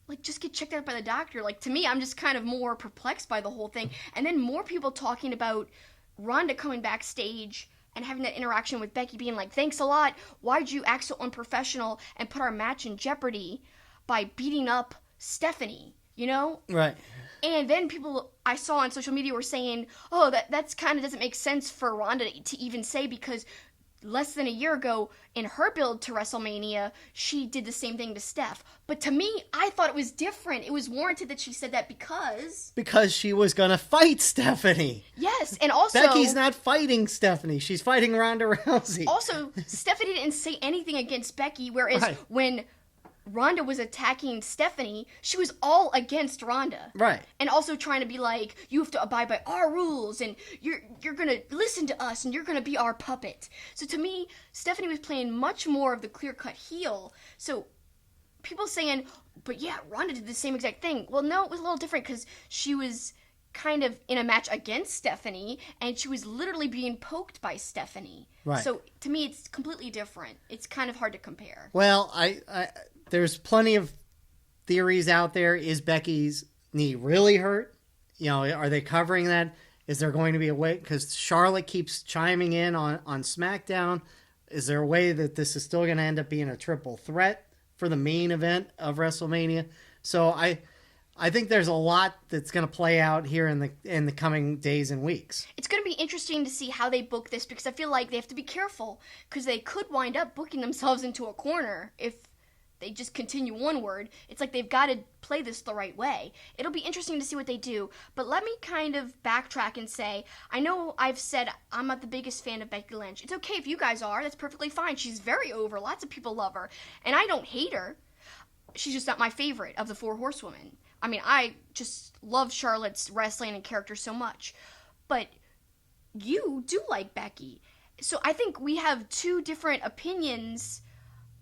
like, just get checked out by the doctor. Like, to me, I'm just kind of more perplexed by the whole thing. And then more people talking about Ronda coming backstage and having that interaction with Becky being like, thanks a lot, why'd you act so unprofessional and put our match in jeopardy by beating up Stephanie, you know? Right. And then people I saw on social media were saying, oh, that's kind of doesn't make sense for Ronda to even say because less than a year ago in her build to WrestleMania, she did the same thing to Steph. But to me, I thought it was different. It was warranted that she said that because she was going to fight Stephanie. Yes, and also Becky's not fighting Stephanie. She's fighting Ronda Rousey. Also, Stephanie didn't say anything against Becky, whereas when Ronda was attacking Stephanie, she was all against Ronda. Right. And also trying to be like, you have to abide by our rules, and you're going to listen to us, and you're going to be our puppet. So to me, Stephanie was playing much more of the clear-cut heel. So people saying, but yeah, Ronda did the same exact thing. Well, no, it was a little different because she was kind of in a match against Stephanie, and she was literally being poked by Stephanie. Right. So to me, it's completely different. It's kind of hard to compare. Well, I there's plenty of theories out there. Is Becky's knee really hurt? Are they covering that? Is there going to be a way? Because Charlotte keeps chiming in on SmackDown. Is there a way that this is still going to end up being a triple threat for the main event of WrestleMania? So I think there's a lot that's going to play out here in the coming days and weeks. It's going to be interesting to see how they book this, because I feel like they have to be careful, because they could wind up booking themselves into a corner if they just continue onward. It's like they've got to play this the right way. It'll be interesting to see what they do, but let me kind of backtrack and say, I know I've said I'm not the biggest fan of Becky Lynch. It's okay if you guys are. That's perfectly fine. She's very over. Lots of people love her, and I don't hate her. She's just not my favorite of the four horsewomen. I mean, I just love Charlotte's wrestling and character so much. But you do like Becky. So I think we have two different opinions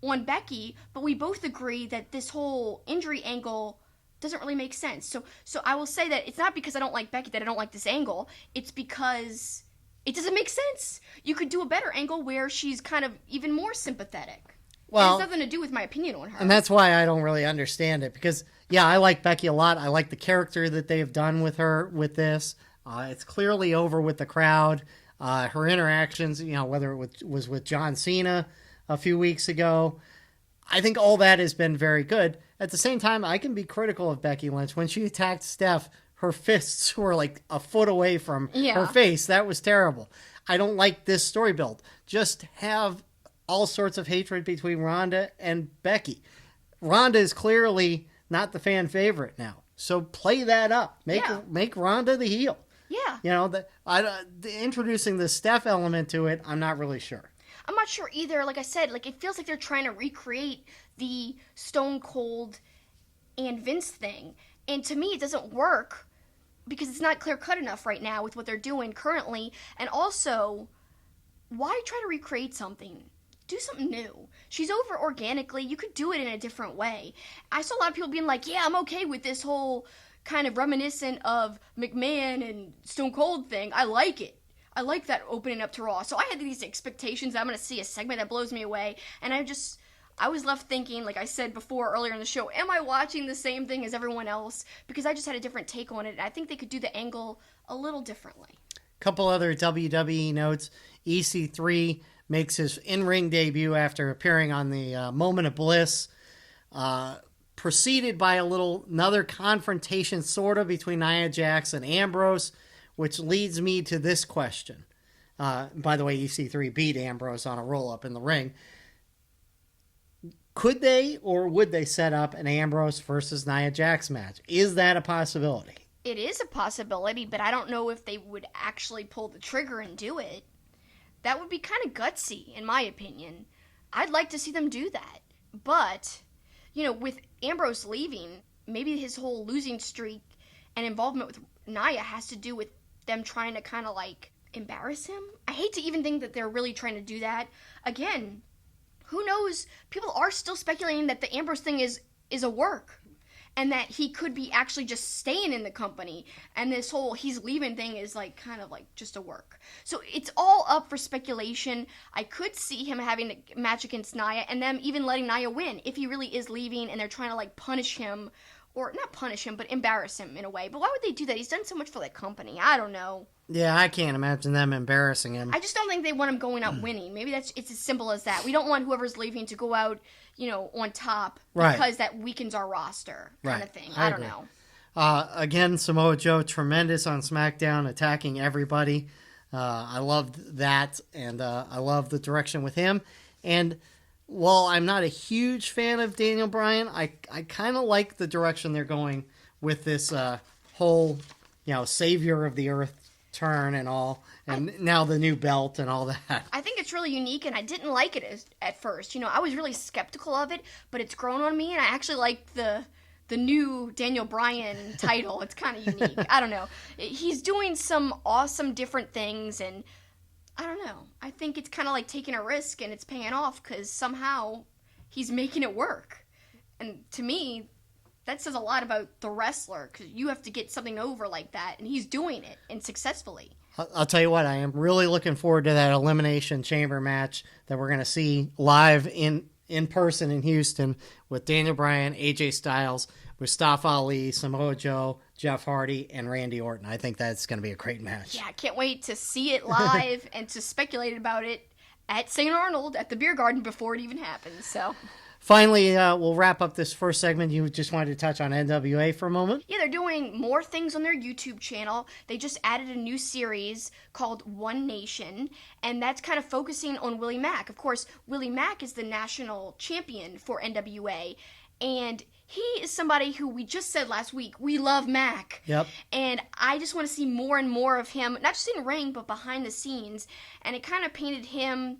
on Becky, but we both agree that this whole injury angle doesn't really make sense. So I will say that it's not because I don't like Becky that I don't like this angle. It's because it doesn't make sense. You could do a better angle where she's kind of even more sympathetic. Well, it has nothing to do with my opinion on her. And that's why I don't really understand it, because, yeah, I like Becky a lot. I like the character that they have done with her with this. It's clearly over with the crowd. Her interactions, whether it was with John Cena a few weeks ago, I think all that has been very good. At the same time, I can be critical of Becky Lynch. When she attacked Steph, her fists were like a foot away from her face. That was terrible. I don't like this story build. Just have all sorts of hatred between Ronda and Becky. Ronda is clearly not the fan favorite now. So play that up. Make Ronda the heel. Yeah. Introducing the Steph element to it, I'm not really sure. I'm not sure either. Like I said, it feels like they're trying to recreate the Stone Cold and Vince thing. And to me, it doesn't work because it's not clear-cut enough right now with what they're doing currently. And also, why try to recreate something? Do something new. She's over organically. You could do it in a different way. I saw a lot of people being like, yeah, I'm okay with this whole kind of reminiscent of McMahon and Stone Cold thing. I like it. I like that opening up to Raw. So I had these expectations that I'm going to see a segment that blows me away. And I was left thinking, like I said before earlier in the show, am I watching the same thing as everyone else? Because I just had a different take on it. And I think they could do the angle a little differently. Couple other WWE notes. EC3 makes his in-ring debut after appearing on the Moment of Bliss. Preceded by another confrontation sort of between Nia Jax and Ambrose, which leads me to this question. By the way, EC3 beat Ambrose on a roll-up in the ring. Could they or would they set up an Ambrose versus Nia Jax match? Is that a possibility? It is a possibility, but I don't know if they would actually pull the trigger and do it. That would be kind of gutsy, in my opinion. I'd like to see them do that. But, with Ambrose leaving, maybe his whole losing streak and involvement with Nia has to do with them trying to kind of embarrass him. I hate to even think that they're really trying to do that. Again, who knows? People are still speculating that the Ambrose thing is a work, and that he could be actually just staying in the company, and this whole he's leaving thing is kind of just a work. So it's all up for speculation. I could see him having a match against Nia, and them even letting Nia win if he really is leaving, and they're trying to punish him. Or not punish him, but embarrass him in a way. But why would they do that? He's done so much for that company. I don't know. Yeah, I can't imagine them embarrassing him. I just don't think they want him going out winning. Maybe it's as simple as that. We don't want whoever's leaving to go out, on top because that weakens our roster kind of thing. I don't know. Again, Samoa Joe, tremendous on SmackDown, attacking everybody. I loved that, and I love the direction with him. And while I'm not a huge fan of Daniel Bryan, I kind of like the direction they're going with this whole, savior of the earth turn and all, and now the new belt and all that. I think it's really unique, and I didn't like it at first. I was really skeptical of it, but it's grown on me, and I actually like the new Daniel Bryan title. It's kind of unique. I don't know. He's doing some awesome different things, and I don't know. I think it's kind of like taking a risk, and it's paying off because somehow he's making it work. And to me, that says a lot about the wrestler, because you have to get something over like that, and he's doing it, and successfully. I'll tell you what, I am really looking forward to that Elimination Chamber match that we're going to see live in person in Houston with Daniel Bryan, AJ Styles, Mustafa Ali, Samoa Joe, Jeff Hardy, and Randy Orton. I think that's going to be a great match. Yeah, I can't wait to see it live and to speculate about it at St. Arnold at the Beer Garden before it even happens, so... Finally, we'll wrap up this first segment. You just wanted to touch on NWA for a moment? Yeah, they're doing more things on their YouTube channel. They just added a new series called One Nation, and that's kind of focusing on Willie Mack. Of course, Willie Mack is the national champion for NWA, and he is somebody who we just said last week, we love Mac. Yep. And I just want to see more and more of him, not just in the ring, but behind the scenes. And it kind of painted him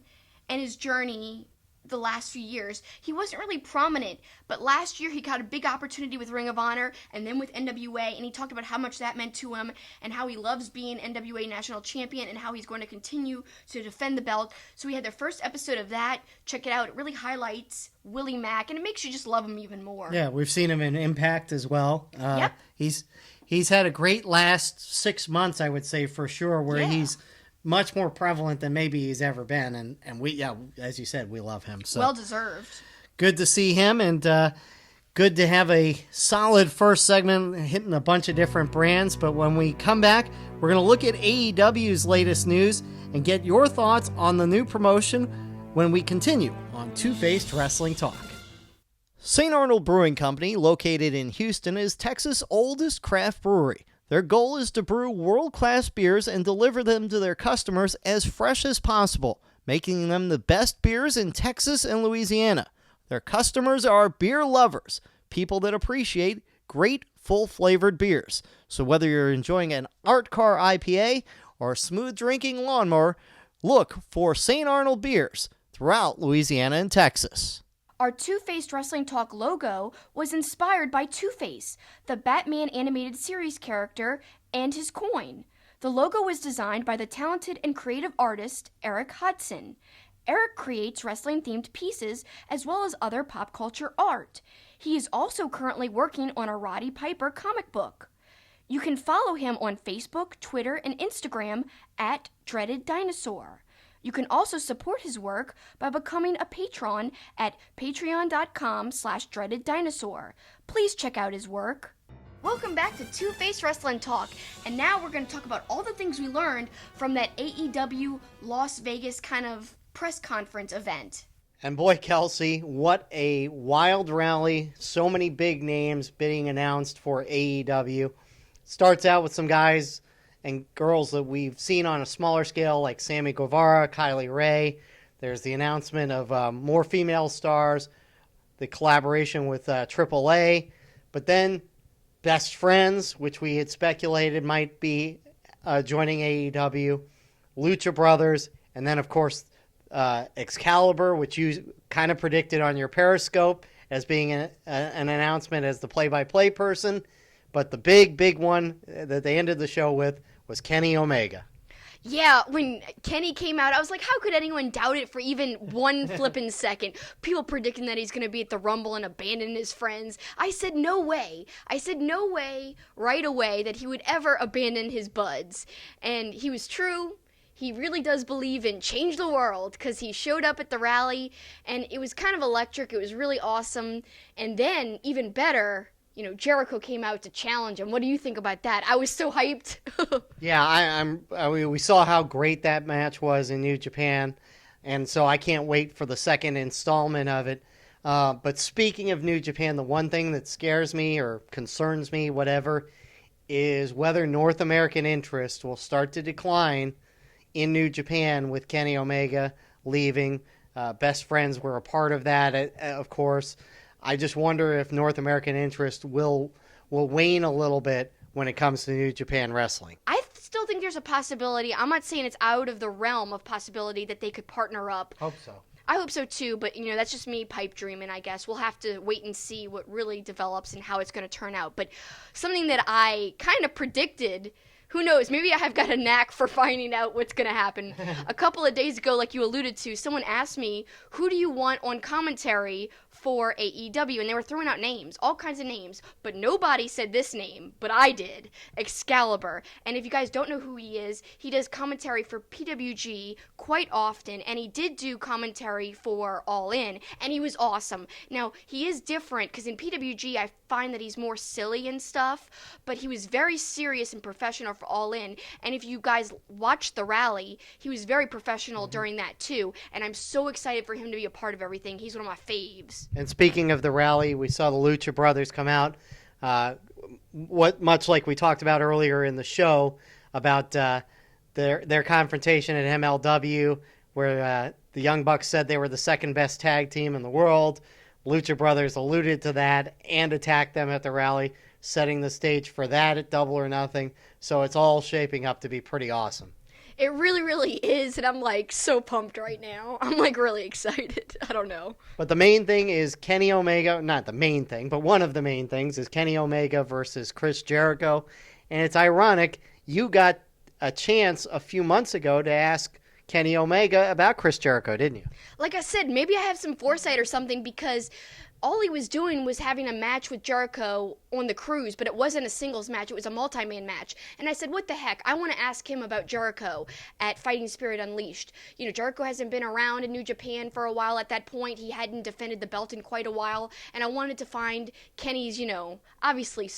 and his journey the last few years. He wasn't really prominent, but last year he got a big opportunity with Ring of Honor and then with NWA, and he talked about how much that meant to him and how he loves being NWA national champion and how he's going to continue to defend the belt. So we had the first episode of that. Check it out. It really highlights Willie Mack, and it makes you just love him even more. Yeah, we've seen him in Impact as well. Yep. He's had a great last 6 months, I would say, for sure, where he's much more prevalent than maybe he's ever been, and we, as you said, we love him. So well deserved. Good to see him, and good to have a solid first segment hitting a bunch of different brands. But when we come back, we're going to look at AEW's latest news and get your thoughts on the new promotion when we continue on Two-Faced Wrestling Talk. St. Arnold Brewing Company, located in Houston, is Texas' oldest craft brewery. Their goal is to brew world-class beers and deliver them to their customers as fresh as possible, making them the best beers in Texas and Louisiana. Their customers are beer lovers, people that appreciate great, full-flavored beers. So whether you're enjoying an art car IPA or a smooth-drinking lawnmower, look for St. Arnold beers throughout Louisiana and Texas. Our Two-Faced Wrestling Talk logo was inspired by Two-Face, the Batman animated series character, and his coin. The logo was designed by the talented and creative artist Eric Hudson. Eric creates wrestling-themed pieces as well as other pop culture art. He is also currently working on a Roddy Piper comic book. You can follow him on Facebook, Twitter, and Instagram at Dreaded Dinosaur. You can also support his work by becoming a patron at patreon.com/dreadeddinosaur. Please check out his work. Welcome back to Two-Faced Wrestling Talk, and now we're going to talk about all the things we learned from that AEW Las Vegas kind of press conference event. And boy, Kelsi, what a wild rally. So many big names being announced for AEW. Starts out with some guys and girls that we've seen on a smaller scale, like Sammy Guevara, Kylie Ray. There's the announcement of more female stars, the collaboration with AAA. But then Best Friends, which we had speculated might be joining AEW, Lucha Brothers, and then, of course, Excalibur, which you kind of predicted on your Periscope as being an announcement as the play-by-play person. But the big one that they ended the show with was Kenny Omega. Yeah, when Kenny came out, I was like, how could anyone doubt it for even one flippin' second? People predicting that he's going to be at the Rumble and abandon his friends. I said no way. I said no way right away that he would ever abandon his buds. And he was true. He really does believe in change the world, because he showed up at the rally, and it was kind of electric. It was really awesome. And then, even better, Jericho came out to challenge him. What do you think about that? I was so hyped. Yeah, we saw how great that match was in New Japan, and so I can't wait for the second installment of it. But speaking of New Japan, the one thing that scares me or concerns me, whatever, is whether North American interest will start to decline in New Japan with Kenny Omega leaving. Best Friends were a part of that, of course. I just wonder if North American interest will wane a little bit when it comes to New Japan Wrestling. I still think think there's a possibility. I'm not saying it's out of the realm of possibility that they could partner up. Hope so. I hope so too, but that's just me pipe dreaming, I guess. We'll have to wait and see what really develops and how it's going to turn out. But something that I kind of predicted, who knows, maybe I have got a knack for finding out what's going to happen. A couple of days ago, like you alluded to, someone asked me, who do you want on commentary for AEW? And they were throwing out names, all kinds of names, but nobody said this name, but I did, Excalibur. And if you guys don't know who he is, he does commentary for PWG quite often, and he did do commentary for All In, and he was awesome. Now, he is different, because in PWG, I find that he's more silly and stuff, but he was very serious and professional for All In, and if you guys watched the rally, he was very professional during that too, and I'm so excited for him to be a part of everything. He's one of my faves. And speaking of the rally, we saw the Lucha Brothers come out, much like we talked about earlier in the show about their confrontation at MLW, where the Young Bucks said they were the second best tag team in the world. Lucha Brothers alluded to that and attacked them at the rally, setting the stage for that at Double or Nothing. So it's all shaping up to be pretty awesome. It really, really is, and I'm, so pumped right now. I'm, really excited. I don't know. But the main thing is Kenny Omega, not the main thing, but one of the main things is Kenny Omega versus Chris Jericho. And it's ironic, you got a chance a few months ago to ask Kenny Omega about Chris Jericho, didn't you? Like I said, maybe I have some foresight or something, because all he was doing was having a match with Jericho on the cruise, but it wasn't a singles match, it was a multi-man match. And I said, what the heck, I want to ask him about Jericho at Fighting Spirit Unleashed. Jericho hasn't been around in New Japan for a while at that point, he hadn't defended the belt in quite a while, and I wanted to find Kenny's, obviously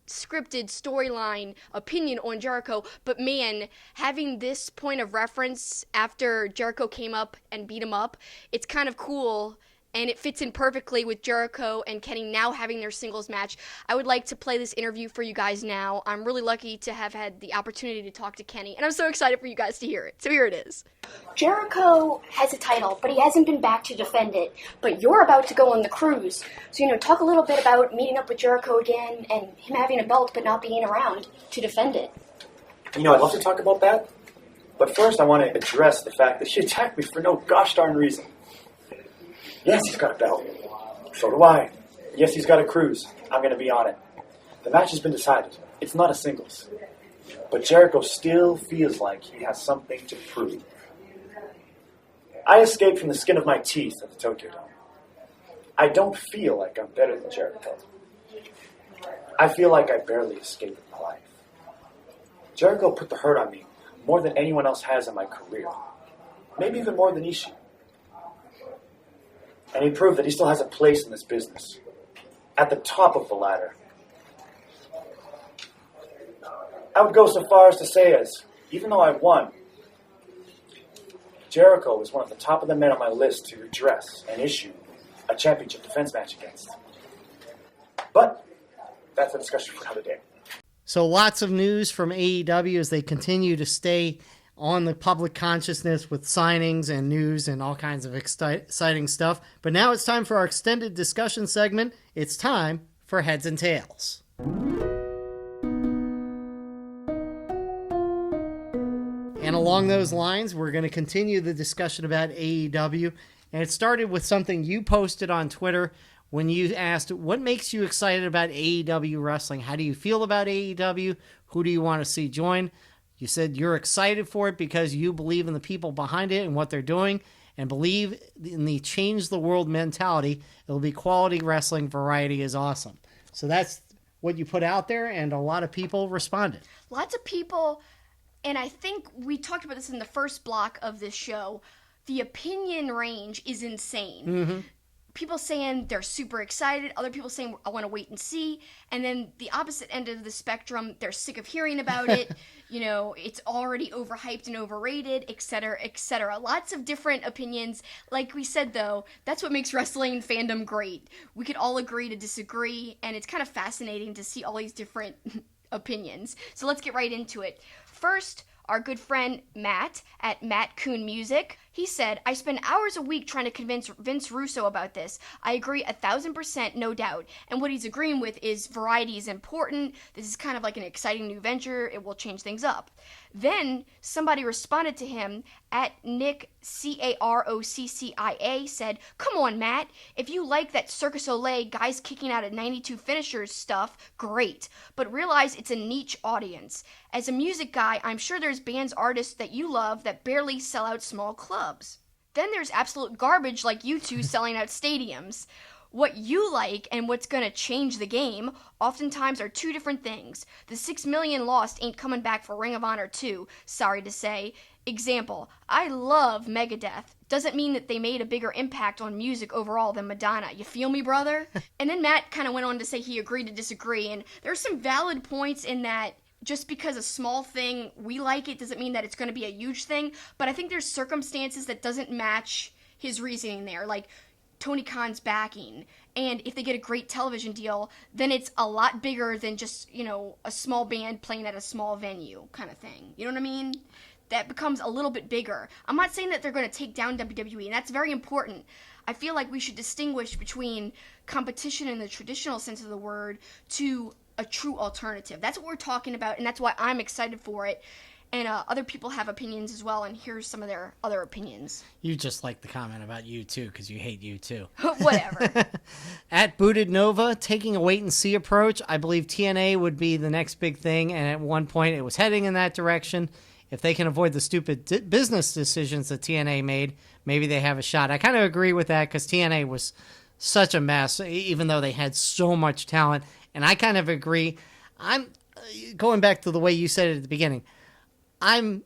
scripted storyline opinion on Jericho, but man, having this point of reference after Jericho came up and beat him up, it's kind of cool. And it fits in perfectly with Jericho and Kenny now having their singles match. I would like to play this interview for you guys now. I'm really lucky to have had the opportunity to talk to Kenny, and I'm so excited for you guys to hear it. So here it is. Jericho has a title, but he hasn't been back to defend it. But you're about to go on the cruise. So, talk a little bit about meeting up with Jericho again and him having a belt but not being around to defend it. I'd love to talk about that. But first, I want to address the fact that she attacked me for no gosh darn reason. Yes, he's got a belt. So do I. Yes, he's got a cruise. I'm going to be on it. The match has been decided. It's not a singles. But Jericho still feels like he has something to prove. I escaped from the skin of my teeth at the Tokyo Dome. I don't feel like I'm better than Jericho. I feel like I barely escaped my life. Jericho put the hurt on me more than anyone else has in my career. Maybe even more than Ishii. And he proved that he still has a place in this business. At the top of the ladder. I would go so far as to say even though I won, Jericho was one of the top of the men on my list to address and issue a championship defense match against. But that's a discussion for another day. So lots of news from AEW as they continue to stay on the public consciousness with signings and news and all kinds of exciting stuff. But now it's time for our extended discussion segment. It's time for Heads and Tails. And along those lines, we're going to continue the discussion about AEW. And it started with something you posted on Twitter when you asked, what makes you excited about AEW wrestling? How do you feel about AEW? Who do you want to see join? You said you're excited for it because you believe in the people behind it and what they're doing and believe in the change the world mentality. It'll be quality wrestling. Variety is awesome. So that's what you put out there, and a lot of people responded. Lots of people, and I think we talked about this in the first block of this show, the opinion range is insane. Mm-hmm. People saying they're super excited, other people saying I want to wait and see, and then the opposite end of the spectrum, they're sick of hearing about it, it's already overhyped and overrated, etc., etc. Lots of different opinions. Like we said, though, that's what makes wrestling fandom great. We could all agree to disagree, and it's kind of fascinating to see all these different opinions. So let's get right into it. First, our good friend Matt at Matt Coon Music. He said, I spend hours a week trying to convince Vince Russo about this. I agree 1,000%, no doubt. And what he's agreeing with is variety is important. This is kind of like an exciting new venture. It will change things up. Then somebody responded to him at Nick Caroccia said, come on, Matt. If you like that Circus Olay guys kicking out at 92 finishers stuff, great. But realize it's a niche audience. As a music guy, I'm sure there's bands, artists that you love that barely sell out small clubs. Then there's absolute garbage like you two selling out stadiums. What you like and what's going to change the game oftentimes are two different things. The 6 million lost ain't coming back for Ring of Honor 2, sorry to say. Example, I love Megadeth. Doesn't mean that they made a bigger impact on music overall than Madonna. You feel me, brother? And then Matt kind of went on to say he agreed to disagree, and there's some valid points in that. Just because a small thing, we like it, doesn't mean that it's going to be a huge thing. But I think there's circumstances that doesn't match his reasoning there. Like Tony Khan's backing. And if they get a great television deal, then it's a lot bigger than just, a small band playing at a small venue kind of thing. You know what I mean? That becomes a little bit bigger. I'm not saying that they're going to take down WWE, and that's very important. I feel like we should distinguish between competition in the traditional sense of the word to a true alternative. That's what we're talking about, and that's why I'm excited for it. And other people have opinions as well, and here's some of their other opinions. You just like the comment about you too, because you hate you too. Whatever. At Booted Nova, taking a wait-and-see approach, I believe TNA would be the next big thing, and at one point it was heading in that direction. If they can avoid the stupid business decisions that TNA made, maybe they have a shot. I kind of agree with that, because TNA was such a mess, even though they had so much talent. And I kind of agree. I'm going back to the way you said it at the beginning. I'm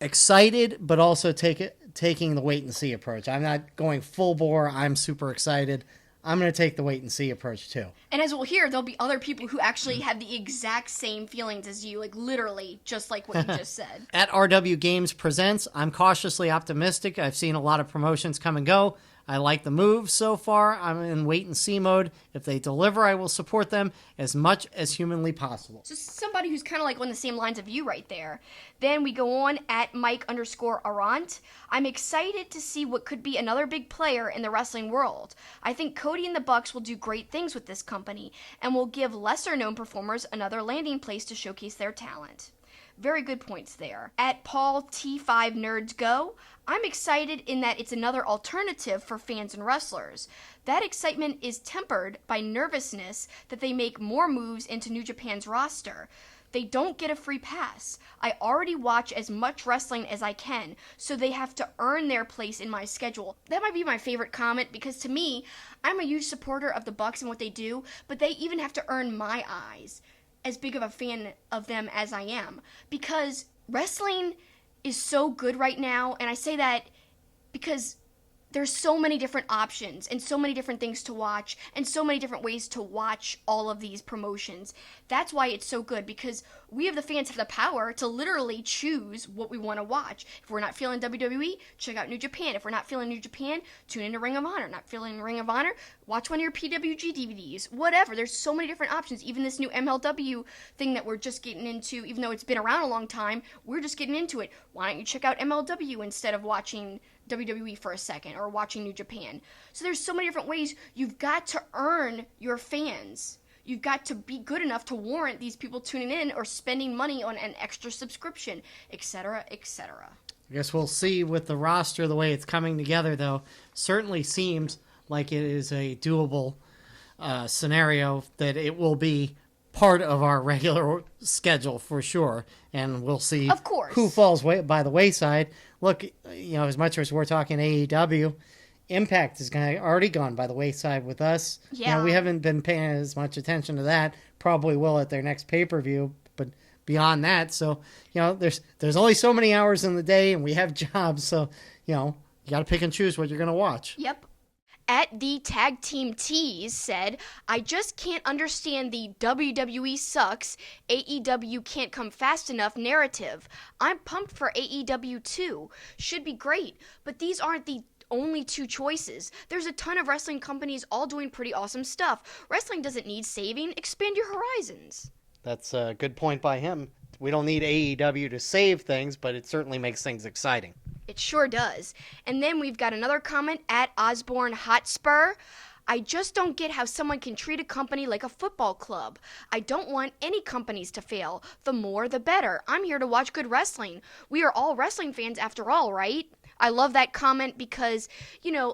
excited, but also taking the wait-and-see approach. I'm not going full bore. I'm super excited. I'm going to take the wait-and-see approach, too. And as we'll hear, there'll be other people who actually have the exact same feelings as you, like literally, just like what you just said. At RW Games Presents, I'm cautiously optimistic. I've seen a lot of promotions come and go. I like the moves so far. I'm in wait-and-see mode. If they deliver, I will support them as much as humanly possible. Just somebody who's kind of like on the same lines of you right there. Then we go on at Mike_Arant. I'm excited to see what could be another big player in the wrestling world. I think Cody and the Bucks will do great things with this company and will give lesser-known performers another landing place to showcase their talent. Very good points there. At Paul T5 Nerds Go, I'm excited in that it's another alternative for fans and wrestlers. That excitement is tempered by nervousness that they make more moves into New Japan's roster. They don't get a free pass. I already watch as much wrestling as I can, so they have to earn their place in my schedule. That might be my favorite comment, because to me, I'm a huge supporter of the Bucks and what they do, but they even have to earn my eyes. As big of a fan of them as I am, because wrestling is so good right now, and I say that because there's so many different options and so many different things to watch and so many different ways to watch all of these promotions. That's why it's so good, because we of the fans have the power to literally choose what we want to watch. If we're not feeling WWE, check out New Japan. If we're not feeling New Japan, tune into Ring of Honor. Not feeling Ring of Honor, watch one of your PWG DVDs. Whatever. There's so many different options. Even this new MLW thing that we're just getting into, even though it's been around a long time, we're just getting into it. Why don't you check out MLW instead of watching WWE for a second or watching New Japan? So there's so many different ways. You've got to earn your fans. You've got to be good enough to warrant these people tuning in or spending money on an extra subscription, etc., etc. I guess we'll see with the roster the way it's coming together, though. Certainly seems like it is a doable scenario, that it will be part of our regular schedule for sure, and we'll see of course who falls by the wayside. Look, as much as we're talking AEW, Impact is already gone by the wayside with us. Yeah. We haven't been paying as much attention to that. Probably will at their next pay-per-view, but beyond that, so there's only so many hours in the day, and we have jobs, so you got to pick and choose what you're going to watch. Yep. At the Tag Team Tease said, I just can't understand the WWE sucks, AEW can't come fast enough narrative. I'm pumped for AEW too. Should be great, but these aren't the only two choices. There's a ton of wrestling companies all doing pretty awesome stuff. Wrestling doesn't need saving. Expand your horizons. That's a good point by him. We don't need AEW to save things, but it certainly makes things exciting. It sure does. And then we've got another comment at Osborne Hotspur. I just don't get how someone can treat a company like a football club. I don't want any companies to fail. The more, the better. I'm here to watch good wrestling. We are all wrestling fans after all, right? I love that comment because,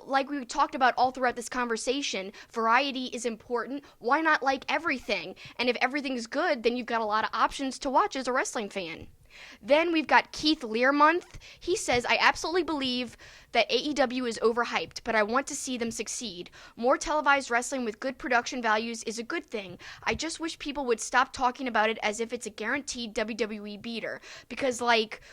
like we talked about all throughout this conversation, variety is important. Why not like everything? And if everything's good, then you've got a lot of options to watch as a wrestling fan. Then we've got Keith Learmonth. He says, I absolutely believe that AEW is overhyped, but I want to see them succeed. More televised wrestling with good production values is a good thing. I just wish people would stop talking about it as if it's a guaranteed WWE beater. Because,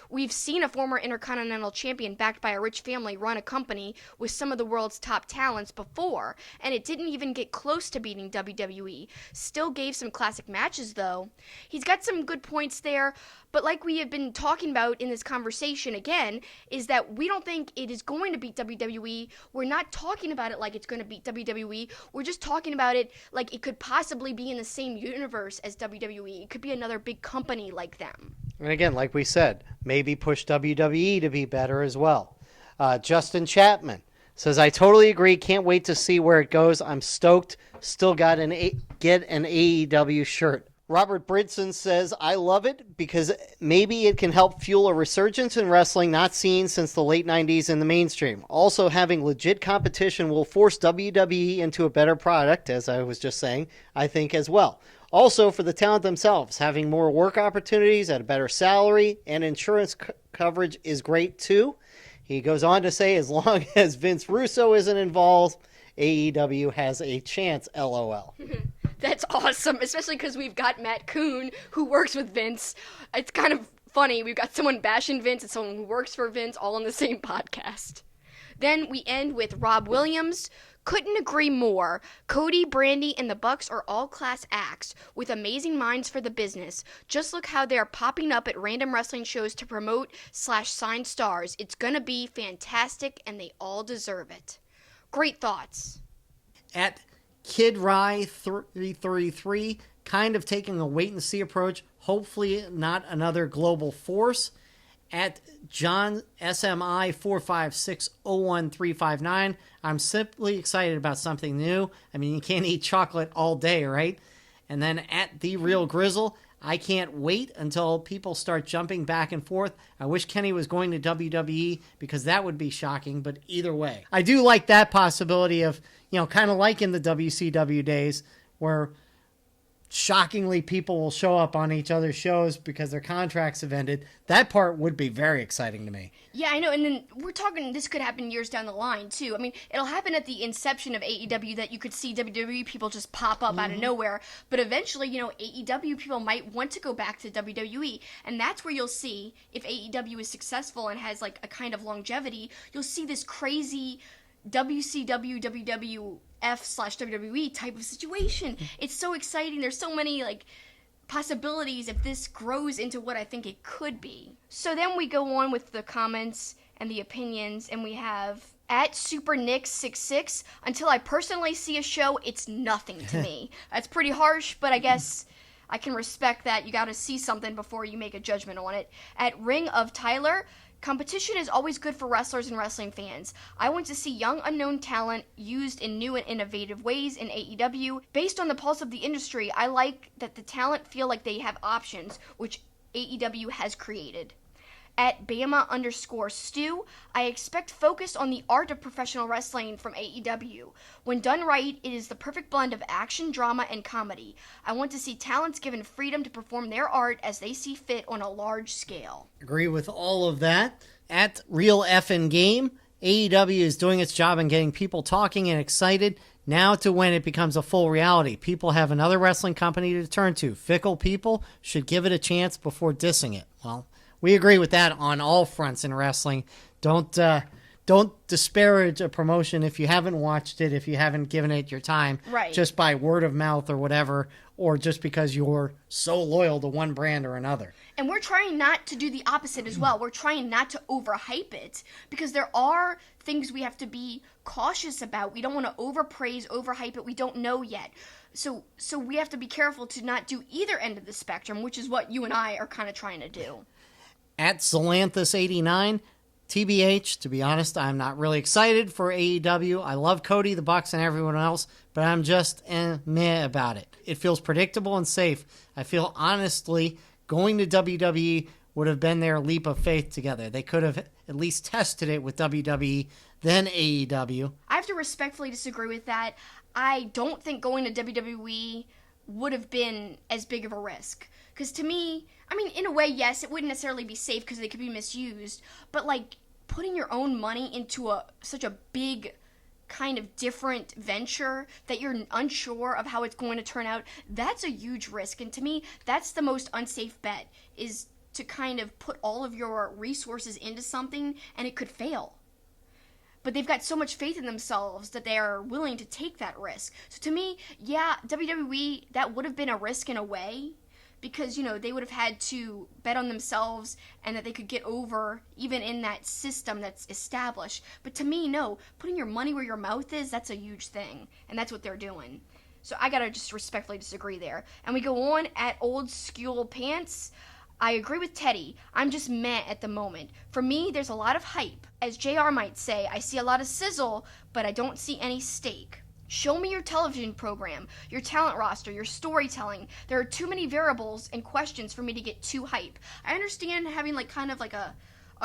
we've seen a former Intercontinental Champion backed by a rich family run a company with some of the world's top talents before, and it didn't even get close to beating WWE. Still gave some classic matches, though. He's got some good points there, but like we have been talking about in this conversation again, is that we don't think it is going to beat WWE. We're not talking about it like it's going to beat WWE. We're just talking about it like it could possibly be in the same universe as WWE. It could be another big company like them. And again, like we said, maybe push WWE to be better as well. Justin Chapman says, I totally agree. Can't wait to see where it goes. I'm stoked. Still got get an AEW shirt. Robert Bridson says, I love it because maybe it can help fuel a resurgence in wrestling not seen since the late 90s in the mainstream. Also, having legit competition will force WWE into a better product, as I was just saying, I think as well. Also, for the talent themselves, having more work opportunities at a better salary and insurance coverage is great too. He goes on to say, as long as Vince Russo isn't involved, AEW has a chance, LOL. That's awesome, especially because we've got Matt Kuhn, who works with Vince. It's kind of funny. We've got someone bashing Vince and someone who works for Vince all on the same podcast. Then we end with Rob Williams. Couldn't agree more. Cody, Brandy, and the Bucks are all-class acts with amazing minds for the business. Just look how they're popping up at random wrestling shows to promote/sign stars. It's gonna be fantastic, and they all deserve it. Great thoughts. At Kid Rye 333, kind of taking a wait-and-see approach. Hopefully not another global force. At John SMI 4560139, I'm simply excited about something new. I mean, you can't eat chocolate all day, right? And then at The Real Grizzle, I can't wait until people start jumping back and forth. I wish Kenny was going to WWE because that would be shocking, but either way. I do like that possibility of, kind of like in the WCW days where shockingly people will show up on each other's shows because their contracts have ended. That part would be very exciting to me. Yeah, I know, and then we're talking this could happen years down the line, too. I mean, it'll happen at the inception of AEW that you could see WWE people just pop up out of nowhere, but eventually, AEW people might want to go back to WWE, and that's where you'll see, if AEW is successful and has, a kind of longevity, you'll see this crazy WCW, WWF/WWE type of situation. It's so exciting. There's so many, possibilities if this grows into what I think it could be. So then we go on with the comments and the opinions, and we have at SuperNix66, until I personally see a show, it's nothing to me. That's pretty harsh, but I guess I can respect that. You gotta see something before you make a judgment on it. At Ring of Tyler, competition is always good for wrestlers and wrestling fans. I want to see young unknown talent used in new and innovative ways in AEW. Based on the pulse of the industry, I like that the talent feel like they have options, which AEW has created. At Bama_Stu, I expect focus on the art of professional wrestling from AEW. When done right, it is the perfect blend of action, drama, and comedy. I want to see talents given freedom to perform their art as they see fit on a large scale. Agree with all of that. At Real Effin' Game, AEW is doing its job in getting people talking and excited. Now to when it becomes a full reality. People have another wrestling company to turn to. Fickle people should give it a chance before dissing it. Well, we agree with that on all fronts in wrestling. Don't disparage a promotion if you haven't watched it, if you haven't given it your time, right, just by word of mouth or whatever, or just because you're so loyal to one brand or another. And we're trying not to do the opposite as well. We're trying not to overhype it because there are things we have to be cautious about. We don't want to overpraise, overhype it. We don't know yet. So we have to be careful to not do either end of the spectrum, which is what you and I are kind of trying to do. At Zolanthus89, TBH, to be honest, I'm not really excited for AEW. I love Cody, the Bucks, and everyone else, but I'm just meh about it. It feels predictable and safe. I feel, honestly, going to WWE would have been their leap of faith together. They could have at least tested it with WWE, then AEW. I have to respectfully disagree with that. I don't think going to WWE would have been as big of a risk. Because to me, I mean, in a way, yes, it wouldn't necessarily be safe because they could be misused. But, like, putting your own money into such a big kind of different venture that you're unsure of how it's going to turn out, that's a huge risk. And to me, that's the most unsafe bet, is to kind of put all of your resources into something and it could fail. But they've got so much faith in themselves that they are willing to take that risk. So to me, yeah, WWE, that would have been a risk in a way, because, you know, they would have had to bet on themselves and that they could get over even in that system that's established. But to me, no, putting your money where your mouth is, that's a huge thing. And that's what they're doing. So I gotta just respectfully disagree there. And we go on at Old School Pants. I agree with Teddy. I'm just meh at the moment. For me, there's a lot of hype. As JR might say, I see a lot of sizzle, but I don't see any steak. Show me your television program, your talent roster, your storytelling. There are too many variables and questions for me to get too hype. I understand having like kind of like a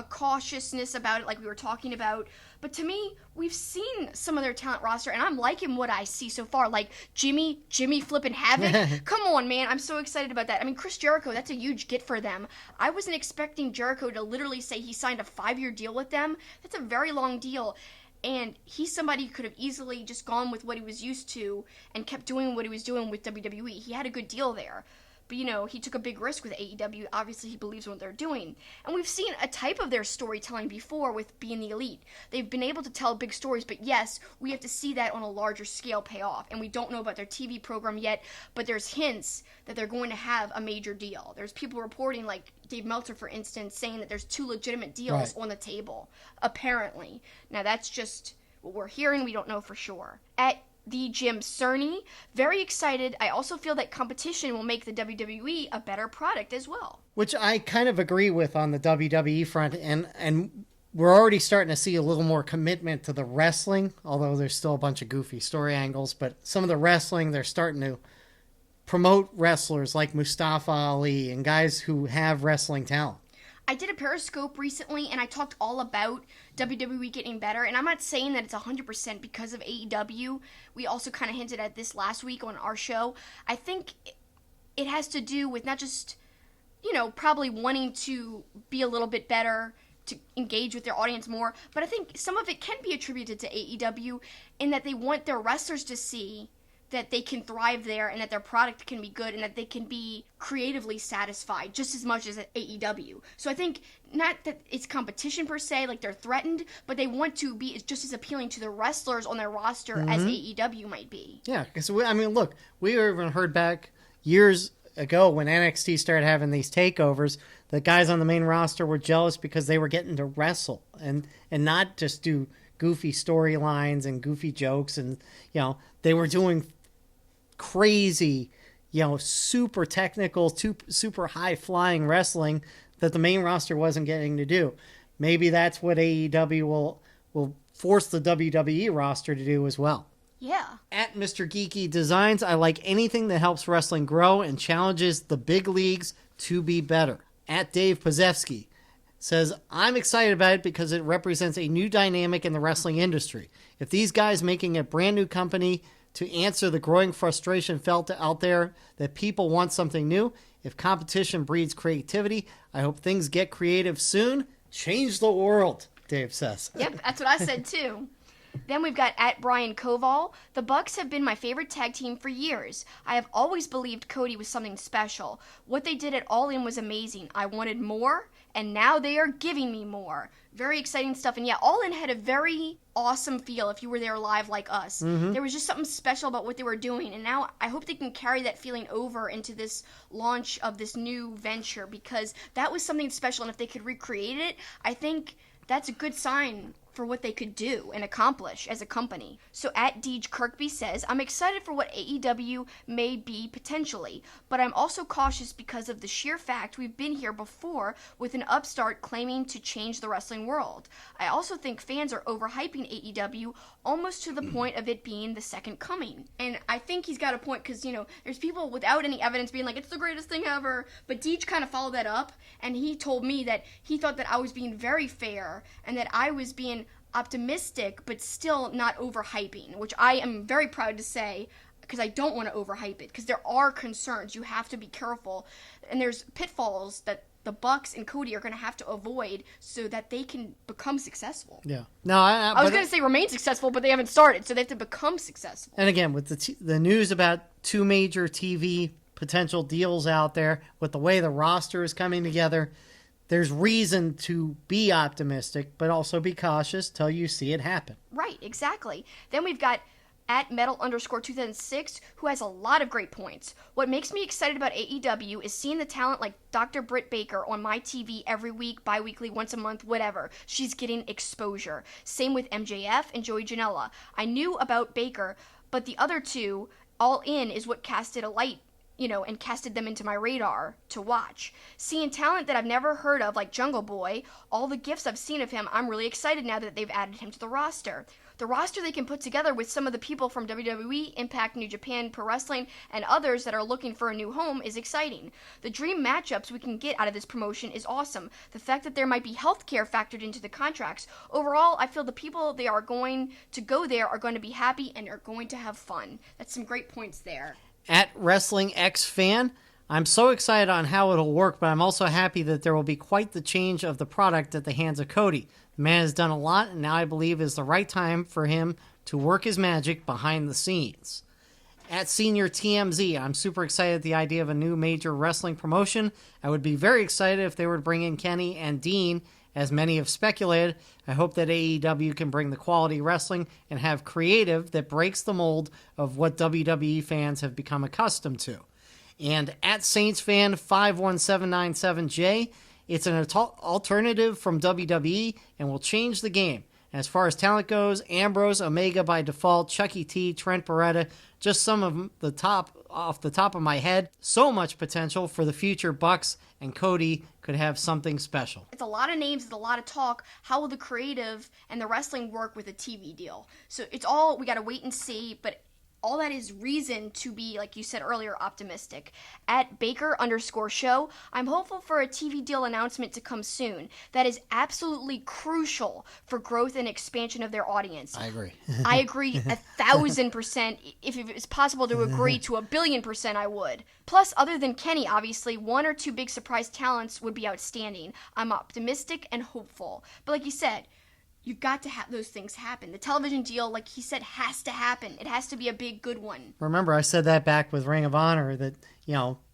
cautiousness about it, like we were talking about, but to me, we've seen some of their talent roster and I'm liking what I see so far, like Jimmy flipping Havoc. Come on, man, I'm so excited about that. I mean, Chris Jericho, that's a huge get for them. I wasn't expecting Jericho to literally say he signed a 5-year deal with them. That's a very long deal. And he's somebody who could have easily just gone with what he was used to and kept doing what he was doing with WWE. He had a good deal there. But, you know, he took a big risk with AEW. Obviously, he believes in what they're doing. And we've seen a type of their storytelling before with being the Elite. They've been able to tell big stories, but yes, we have to see that on a larger scale pay off. And we don't know about their TV program yet, but there's hints that they're going to have a major deal. There's people reporting, like Dave Meltzer, for instance, saying that there's 2 legitimate deals on the table, apparently. Now, that's just what we're hearing. We don't know for sure. At the Jim Cerny, very excited. I also feel that competition will make the WWE a better product as well. Which I kind of agree with on the WWE front, and we're already starting to see a little more commitment to the wrestling, although there's still a bunch of goofy story angles, but some of the wrestling, they're starting to promote wrestlers like Mustafa Ali and guys who have wrestling talent. I did a Periscope recently, and I talked all about WWE getting better, and I'm not saying that it's 100% because of AEW. We also kind of hinted at this last week on our show. I think it has to do with not just, you know, probably wanting to be a little bit better, to engage with their audience more, but I think some of it can be attributed to AEW in that they want their wrestlers to see that they can thrive there and that their product can be good and that they can be creatively satisfied just as much as at AEW. So I think not that it's competition per se, like they're threatened, but they want to be just as appealing to the wrestlers on their roster as AEW might be. Yeah, because I mean, look, we even heard back years ago when NXT started having these takeovers, the guys on the main roster were jealous because they were getting to wrestle and not just do goofy storylines and goofy jokes, and you know, they were doing crazy, you know, super technical, super high flying wrestling that the main roster wasn't getting to do. Maybe that's what AEW will force the WWE roster to do as well. Yeah. At Mr. Geeky Designs, I like anything that helps wrestling grow and challenges the big leagues to be better. At Dave Pozevsky says, I'm excited about it because it represents a new dynamic in the wrestling industry. If these guys making a brand new company to answer the growing frustration felt out there that people want something new, if competition breeds creativity, I hope things get creative soon. Change the world, Dave says. Yep, that's what I said too. Then we've got at Brian Koval. The Bucks have been my favorite tag team for years. I have always believed Cody was something special. What they did at All In was amazing. I wanted more, and now they are giving me more. Very exciting stuff. And yeah, All In had a very awesome feel if you were there live like us. There was just something special about what they were doing. And now I hope they can carry that feeling over into this launch of this new venture, because that was something special. And if they could recreate it, I think that's a good sign for what they could do and accomplish as a company. So at Deej Kirkby says, I'm excited for what AEW may be potentially, but I'm also cautious because of the sheer fact we've been here before with an upstart claiming to change the wrestling world. I also think fans are overhyping AEW almost to the point of it being the second coming. And I think he's got a point because, there's people without any evidence being like, it's the greatest thing ever. But Deej kind of followed that up, and he told me that he thought that I was being very fair and that I was being optimistic but still not overhyping, which I am very proud to say because I don't want to overhype it because there are concerns. You have to be careful, and there's pitfalls that the Bucks and Cody are going to have to avoid so that they can become successful. Yeah. No, I was going to say remain successful, but they haven't started, so they have to become successful. And again, with the news about 2 major TV potential deals out there, with the way the roster is coming together, there's reason to be optimistic, but also be cautious till you see it happen. Right, exactly. Then we've got at metal_2006, who has a lot of great points. What makes me excited about AEW is seeing the talent like Dr. Britt Baker on my TV every week, bi-weekly, once a month, whatever. She's getting exposure. Same with MJF and Joey Janela. I knew about Baker, but the other two, All In, is what casted a light, and casted them into my radar to watch. Seeing talent that I've never heard of, like Jungle Boy, all the gifts I've seen of him, I'm really excited now that they've added him to the roster. The roster they can put together with some of the people from WWE, Impact, New Japan, Pro Wrestling, and others that are looking for a new home is exciting. The dream matchups we can get out of this promotion is awesome. The fact that there might be healthcare factored into the contracts. Overall, I feel the people they are going to go there are going to be happy and are going to have fun. That's some great points there. At Wrestling X Fan, I'm so excited on how it'll work, but I'm also happy that there will be quite the change of the product at the hands of Cody. The man has done a lot, and now I believe is the right time for him to work his magic behind the scenes. At Senior TMZ, I'm super excited at the idea of a new major wrestling promotion. I would be very excited if they were to bring in Kenny and Dean, as many have speculated. I hope that AEW can bring the quality wrestling and have creative that breaks the mold of what WWE fans have become accustomed to. And at Saints Fan 51797J, it's an alternative from WWE and will change the game. As far as talent goes, Ambrose, Omega by default, Chucky T, Trent Beretta, just some of the top off the top of my head. So much potential for the future. Bucks and Cody could have something special. It's a lot of names, it's a lot of talk. How will the creative and the wrestling work with a TV deal? So it's all, we got to wait and see, but all that is reason to be, like you said earlier, optimistic. At Baker_show, I'm hopeful for a TV deal announcement to come soon. That is absolutely crucial for growth and expansion of their audience. I agree. I agree 1,000%. If it was possible to agree to 1,000,000,000%, I would. Plus, other than Kenny, obviously, 1 or 2 big surprise talents would be outstanding. I'm optimistic and hopeful. But like you said, you've got to have those things happen. The television deal, like he said, has to happen. It has to be a big, good one. Remember, I said that back with Ring of Honor, that,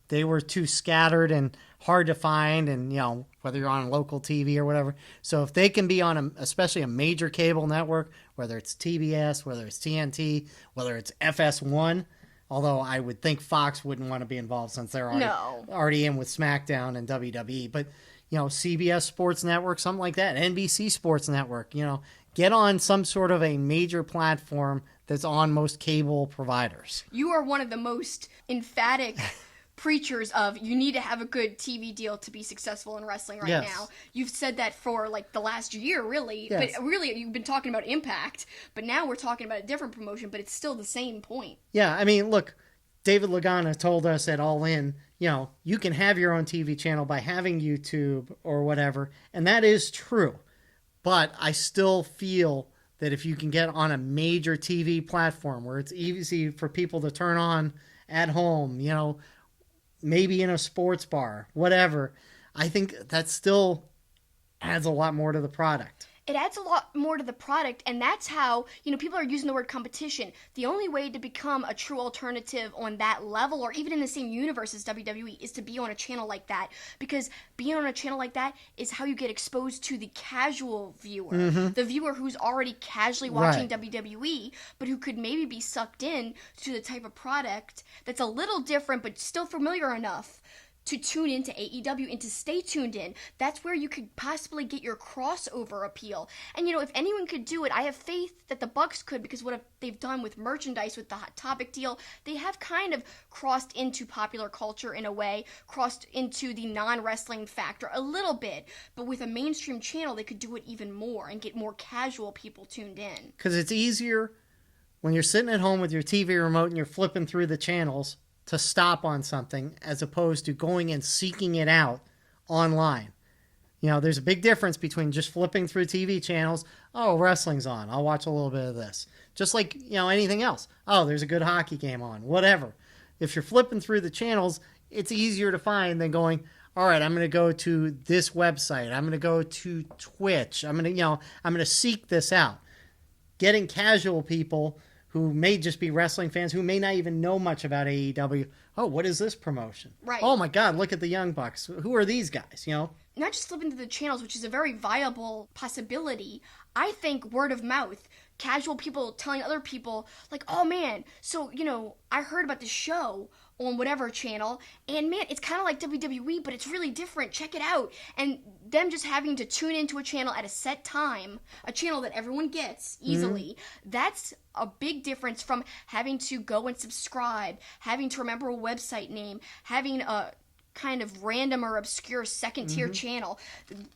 they were too scattered and hard to find, and, whether you're on local TV or whatever. So if they can be on, especially a major cable network, whether it's TBS, whether it's TNT, whether it's FS1, although I would think Fox wouldn't want to be involved since they're already in with SmackDown and WWE, but CBS Sports Network, something like that, NBC Sports Network, get on some sort of a major platform that's on most cable providers. You are one of the most emphatic preachers of you need to have a good TV deal to be successful in wrestling right now. You've said that for like the last year, really. Yes. But really, you've been talking about Impact, but now we're talking about a different promotion, but it's still the same point. Yeah, I mean, look, David Lagana told us at All In, you can have your own TV channel by having YouTube or whatever, and that is true. But I still feel that if you can get on a major TV platform where it's easy for people to turn on at home, maybe in a sports bar, whatever, I think that still adds a lot more to the product. It adds a lot more to the product, and that's how, people are using the word competition. The only way to become a true alternative on that level, or even in the same universe as WWE, is to be on a channel like that. Because being on a channel like that is how you get exposed to the casual viewer. Mm-hmm. The viewer who's already casually watching WWE, but who could maybe be sucked in to the type of product that's a little different, but still familiar enough to tune into AEW and to stay tuned in. That's where you could possibly get your crossover appeal. And if anyone could do it, I have faith that the Bucks could, because what they've done with merchandise, with the Hot Topic deal, they have kind of crossed into popular culture in a way, crossed into the non-wrestling factor a little bit. But with a mainstream channel, they could do it even more and get more casual people tuned in. Because it's easier when you're sitting at home with your TV remote and you're flipping through the channels to stop on something, as opposed to going and seeking it out online. There's a big difference between just flipping through TV channels. Oh, wrestling's on. I'll watch a little bit of this. Just like, anything else. Oh, there's a good hockey game on. Whatever. If you're flipping through the channels, it's easier to find than going, all right, I'm going to go to this website. I'm going to go to Twitch. I'm going to seek this out. Getting casual people who may just be wrestling fans, who may not even know much about AEW. Oh, what is this promotion? Right. Oh my God, look at the Young Bucks. Who are these guys, Not just flipping through the channels, which is a very viable possibility. I think word of mouth, casual people telling other people, like, oh man, so, I heard about this show on whatever channel, and man, it's kind of like WWE, but it's really different. Check it out. And them just having to tune into a channel at a set time, a channel that everyone gets easily, that's a big difference from having to go and subscribe, having to remember a website name, having a kind of random or obscure second-tier channel.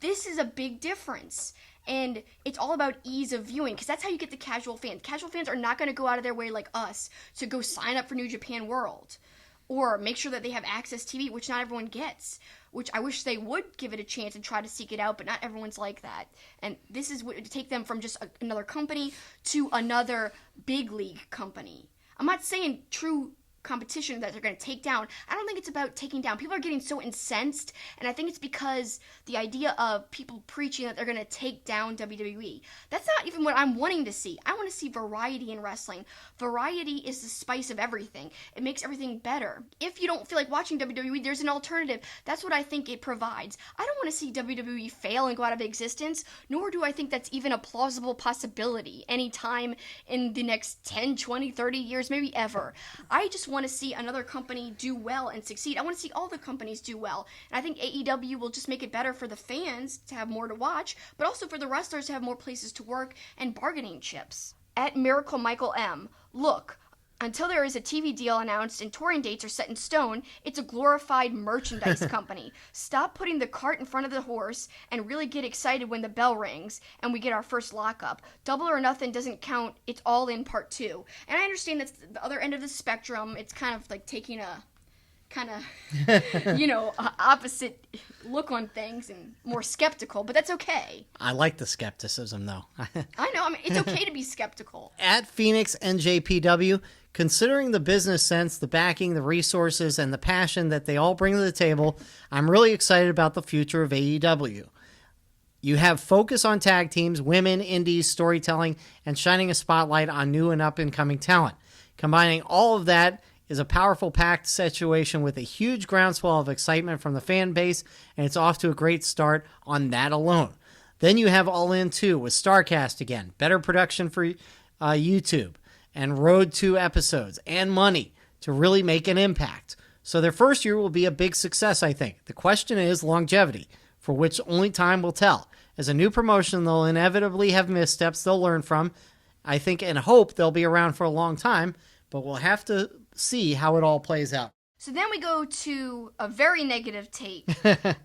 This is a big difference. And it's all about ease of viewing, because that's how you get the casual fans. Casual fans are not going to go out of their way like us to go sign up for New Japan World or make sure that they have Access TV, which not everyone gets, which I wish they would give it a chance and try to seek it out, but not everyone's like that. And this is what to take them from just another company to another big league company. I'm not saying true competition that they're going to take down. I don't think it's about taking down. People are getting so incensed, and I think it's because the idea of people preaching that they're going to take down WWE. That's not even what I'm wanting to see. I want to see variety in wrestling. Variety is the spice of everything. It makes everything better. If you don't feel like watching WWE, there's an alternative. That's what I think it provides. I don't want to see WWE fail and go out of existence, nor do I think that's even a plausible possibility anytime in the next 10, 20, 30 years, maybe ever. I just want to see another company do well and succeed. I want to see all the companies do well. And I think AEW will just make it better for the fans to have more to watch, but also for the wrestlers to have more places to work and bargaining chips. At Miracle Michael M, look, until there is a TV deal announced and touring dates are set in stone, it's a glorified merchandise company. Stop putting the cart in front of the horse and really get excited when the bell rings and we get our first lockup. Double or Nothing doesn't count. It's All In Part 2. And I understand that's the other end of the spectrum. It's kind of like taking a opposite look on things and more skeptical, but that's okay. I like the skepticism, though. I know. It's okay to be skeptical. At Phoenix NJPW, considering the business sense, the backing, the resources, and the passion that they all bring to the table, I'm really excited about the future of AEW. You have focus on tag teams, women, indies, storytelling, and shining a spotlight on new and up-and-coming talent. Combining all of that is a powerful packed situation with a huge groundswell of excitement from the fan base, and it's off to a great start on that alone. Then you have All In 2 with StarCast again, better production for YouTube, and Road 2 episodes, and money to really make an impact. So their first year will be a big success, I think. The question is longevity, for which only time will tell. As a new promotion, they'll inevitably have missteps they'll learn from. I think and hope they'll be around for a long time, but we'll have to see how it all plays out. So then we go to a very negative take.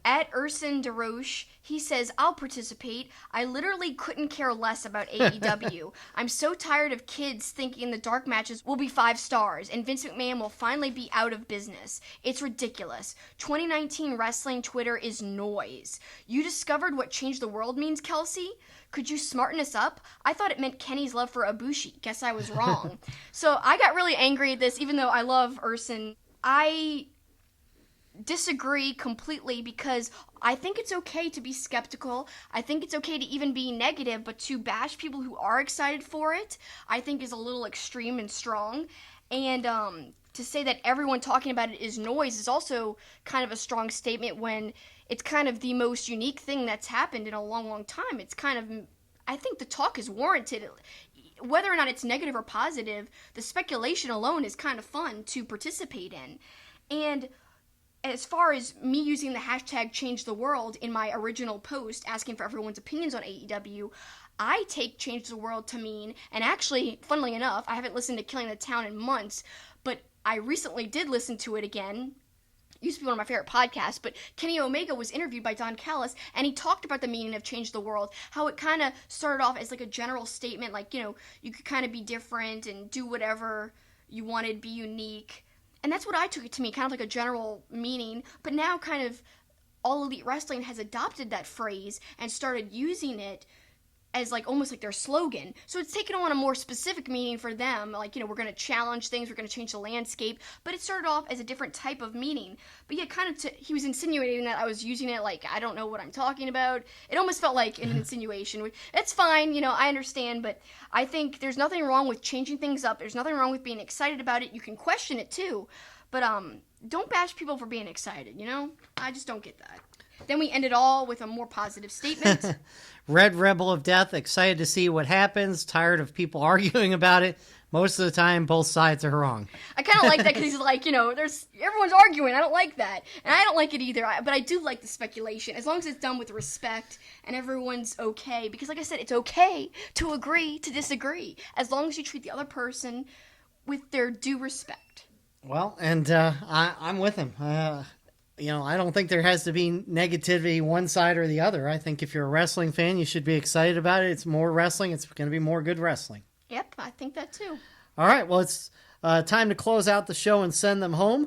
At Urson DeRoche, he says, I'll participate. I literally couldn't care less about AEW. I'm so tired of kids thinking the dark matches will be 5 stars and Vince McMahon will finally be out of business. It's ridiculous. 2019 wrestling Twitter is noise. You discovered what changed the world means, Kelsi? Could you smarten us up? I thought it meant Kenny's love for Ibushi. Guess I was wrong. So I got really angry at this, even though I love Urson. I disagree completely because I think it's okay to be skeptical. I think it's okay to even be negative, but to bash people who are excited for it, I think is a little extreme and strong. And to say that everyone talking about it is noise is also kind of a strong statement when it's kind of the most unique thing that's happened in a long, long time. It's kind of, I think the talk is warranted. Whether or not it's negative or positive, the speculation alone is kind of fun to participate in. And as far as me using the hashtag change the world in my original post asking for everyone's opinions on AEW, I take change the world to mean, and actually, funnily enough, I haven't listened to Killing the Town in months, but I recently did listen to it again. It used to be one of my favorite podcasts, but Kenny Omega was interviewed by Don Callis, and he talked about the meaning of change the world, how it kind of started off as like a general statement, like, you know, you could kind of be different and do whatever you wanted, be unique. And that's what I took it to mean, kind of like a general meaning. But now kind of All Elite Wrestling has adopted that phrase and started using it as like almost like their slogan. So it's taken on a more specific meaning for them. Like, you know, we're going to challenge things, we're going to change the landscape. But it started off as a different type of meaning. But yeah, kind of he was insinuating that I was using it like I don't know what I'm talking about. It almost felt like an insinuation. It's fine, you know, I understand. But I think there's nothing wrong with changing things up. There's nothing wrong with being excited about it. You can question it too. But don't bash people for being excited, you know? I just don't get that. Then we end it all with a more positive statement. Red Rebel of Death, excited to see what happens, tired of people arguing about it. Most of the time, both sides are wrong. I kind of like that because he's like, you know, everyone's arguing. I don't like that. And I don't like it either. But I do like the speculation, as long as it's done with respect and everyone's okay. Because like I said, it's okay to agree to disagree, as long as you treat the other person with their due respect. Well, and I'm with him. You know, I don't think there has to be negativity one side or the other. I think if you're a wrestling fan, you should be excited about it. It's more wrestling. It's going to be more good wrestling. Yep, I think that too. All right, well, it's time to close out the show and send them home.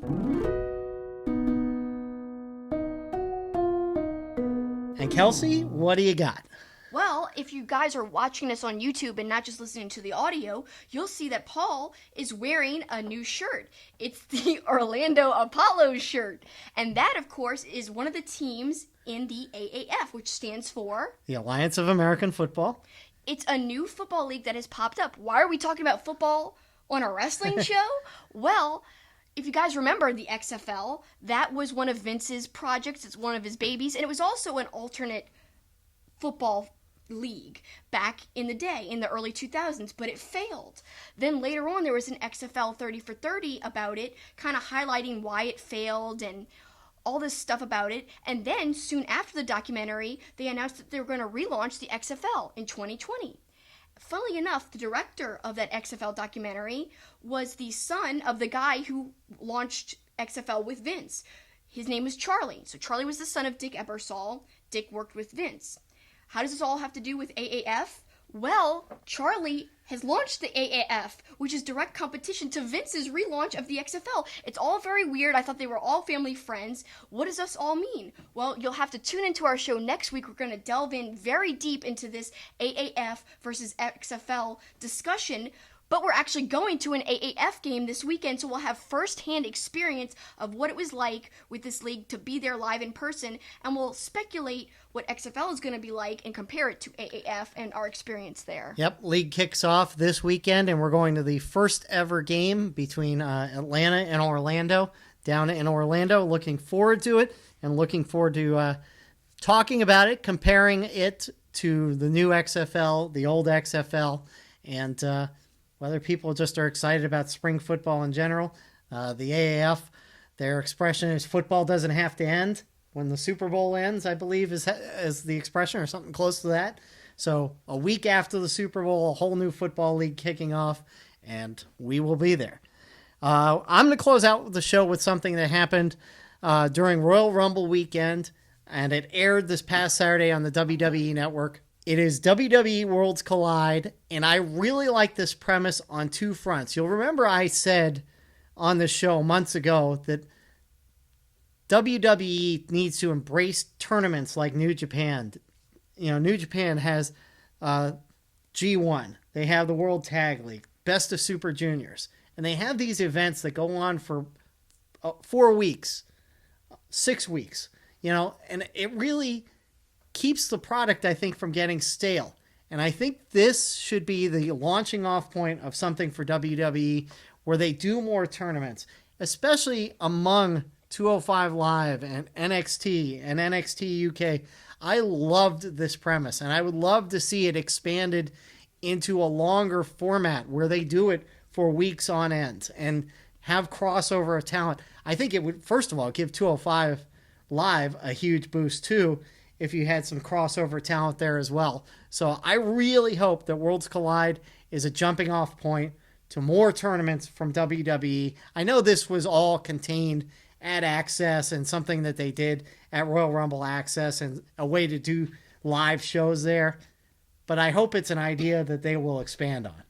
And Kelsi, what do you got? Well, if you guys are watching this on YouTube and not just listening to the audio, you'll see that Paul is wearing a new shirt. It's the Orlando Apollo shirt. And that, of course, is one of the teams in the AAF, which stands for the Alliance of American Football. It's a new football league that has popped up. Why are we talking about football on a wrestling show? Well, if you guys remember the XFL, that was one of Vince's projects. It's one of his babies. And it was also an alternate football league back in the day, in the early 2000s, but it failed. Then later on, there was an XFL 30 for 30 about it, kind of highlighting why it failed and all this stuff about it. And then soon after the documentary, they announced that they were going to relaunch the XFL in 2020. Funnily enough, the director of that XFL documentary was the son of the guy who launched XFL with Vince. His name was Charlie. So Charlie was the son of Dick Ebersol. Dick worked with Vince. How does this all have to do with AAF? Well, Charlie has launched the AAF, which is direct competition to Vince's relaunch of the XFL. It's all very weird. I thought they were all family friends. What does this all mean? Well, you'll have to tune into our show next week. We're going to delve in very deep into this AAF versus XFL discussion. But we're actually going to an AAF game this weekend, so we'll have first-hand experience of what it was like with this league to be there live in person, and we'll speculate what XFL is going to be like and compare it to AAF and our experience there. Yep, league kicks off this weekend, and we're going to the first ever game between Atlanta and Orlando, down in Orlando. Looking forward to it, and looking forward to talking about it, comparing it to the new XFL, the old XFL, and whether people just are excited about spring football in general. The AAF, their expression is football doesn't have to end when the Super Bowl ends, I believe is the expression, or something close to that. So a week after the Super Bowl, a whole new football league kicking off, and we will be there. I'm going to close out the show with something that happened during Royal Rumble weekend, and it aired this past Saturday on the WWE Network. It is WWE Worlds Collide, and I really like this premise on two fronts. You'll remember I said on the show months ago that WWE needs to embrace tournaments like New Japan. You know, New Japan has G1. They have the World Tag League, Best of Super Juniors. And they have these events that go on for 4 weeks, 6 weeks, you know, and it really keeps the product, I think, from getting stale. And I think this should be the launching off point of something for WWE where they do more tournaments, especially among 205 Live and NXT and NXT UK. I loved this premise, and I would love to see it expanded into a longer format where they do it for weeks on end and have crossover of talent. I think it would, first of all, give 205 Live a huge boost too if you had some crossover talent there as well. So I really hope that Worlds Collide is a jumping off point to more tournaments from WWE. I know this was all contained at Access and something that they did at Royal Rumble Access and a way to do live shows there, but I hope it's an idea that they will expand on.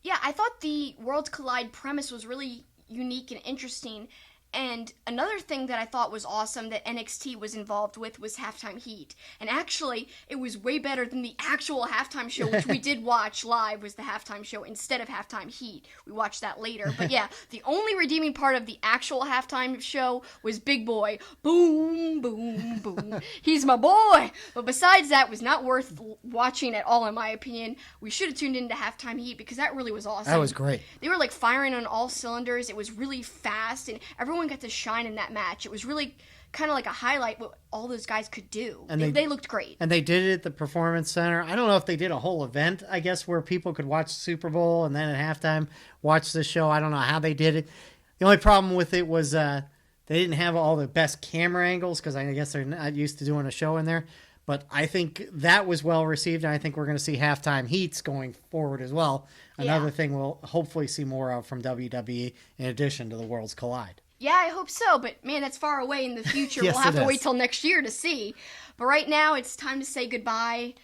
Yeah, I thought the Worlds Collide premise was really unique and interesting. And another thing that I thought was awesome that NXT was involved with was Halftime Heat. And actually, it was way better than the actual halftime show, which we did watch live, was the halftime show instead of Halftime Heat. We watched that later. But yeah, the only redeeming part of the actual halftime show was Big Boy. Boom, boom, boom. He's my boy! But besides that, it was not worth watching at all, in my opinion. We should have tuned into Halftime Heat because that really was awesome. That was great. They were like firing on all cylinders. It was really fast, and everyone got to shine in that match. It was really kind of like a highlight what all those guys could do. And they looked great. And they did it at the Performance Center. I don't know if they did a whole event, I guess, where people could watch the Super Bowl and then at halftime watch the show. I don't know how they did it. The only problem with it was they didn't have all the best camera angles because I guess they're not used to doing a show in there. But I think that was well received, and I think we're going to see halftime heats going forward as well. Another thing we'll hopefully see more of from WWE in addition to the Worlds Collide. Yeah, I hope so, but man, that's far away in the future. Yes, we'll have it to is. wait till next year to see. But right now, it's time to say goodbye.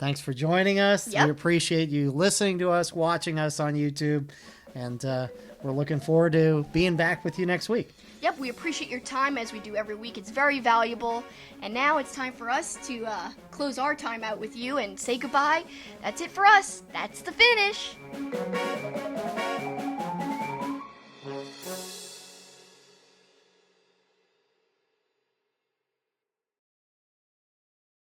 Thanks for joining us. Yep. We appreciate you listening to us, watching us on YouTube, and we're looking forward to being back with you next week. Yep, we appreciate your time as we do every week. It's very valuable. And now it's time for us to close our time out with you and say goodbye. That's it for us. That's the finish.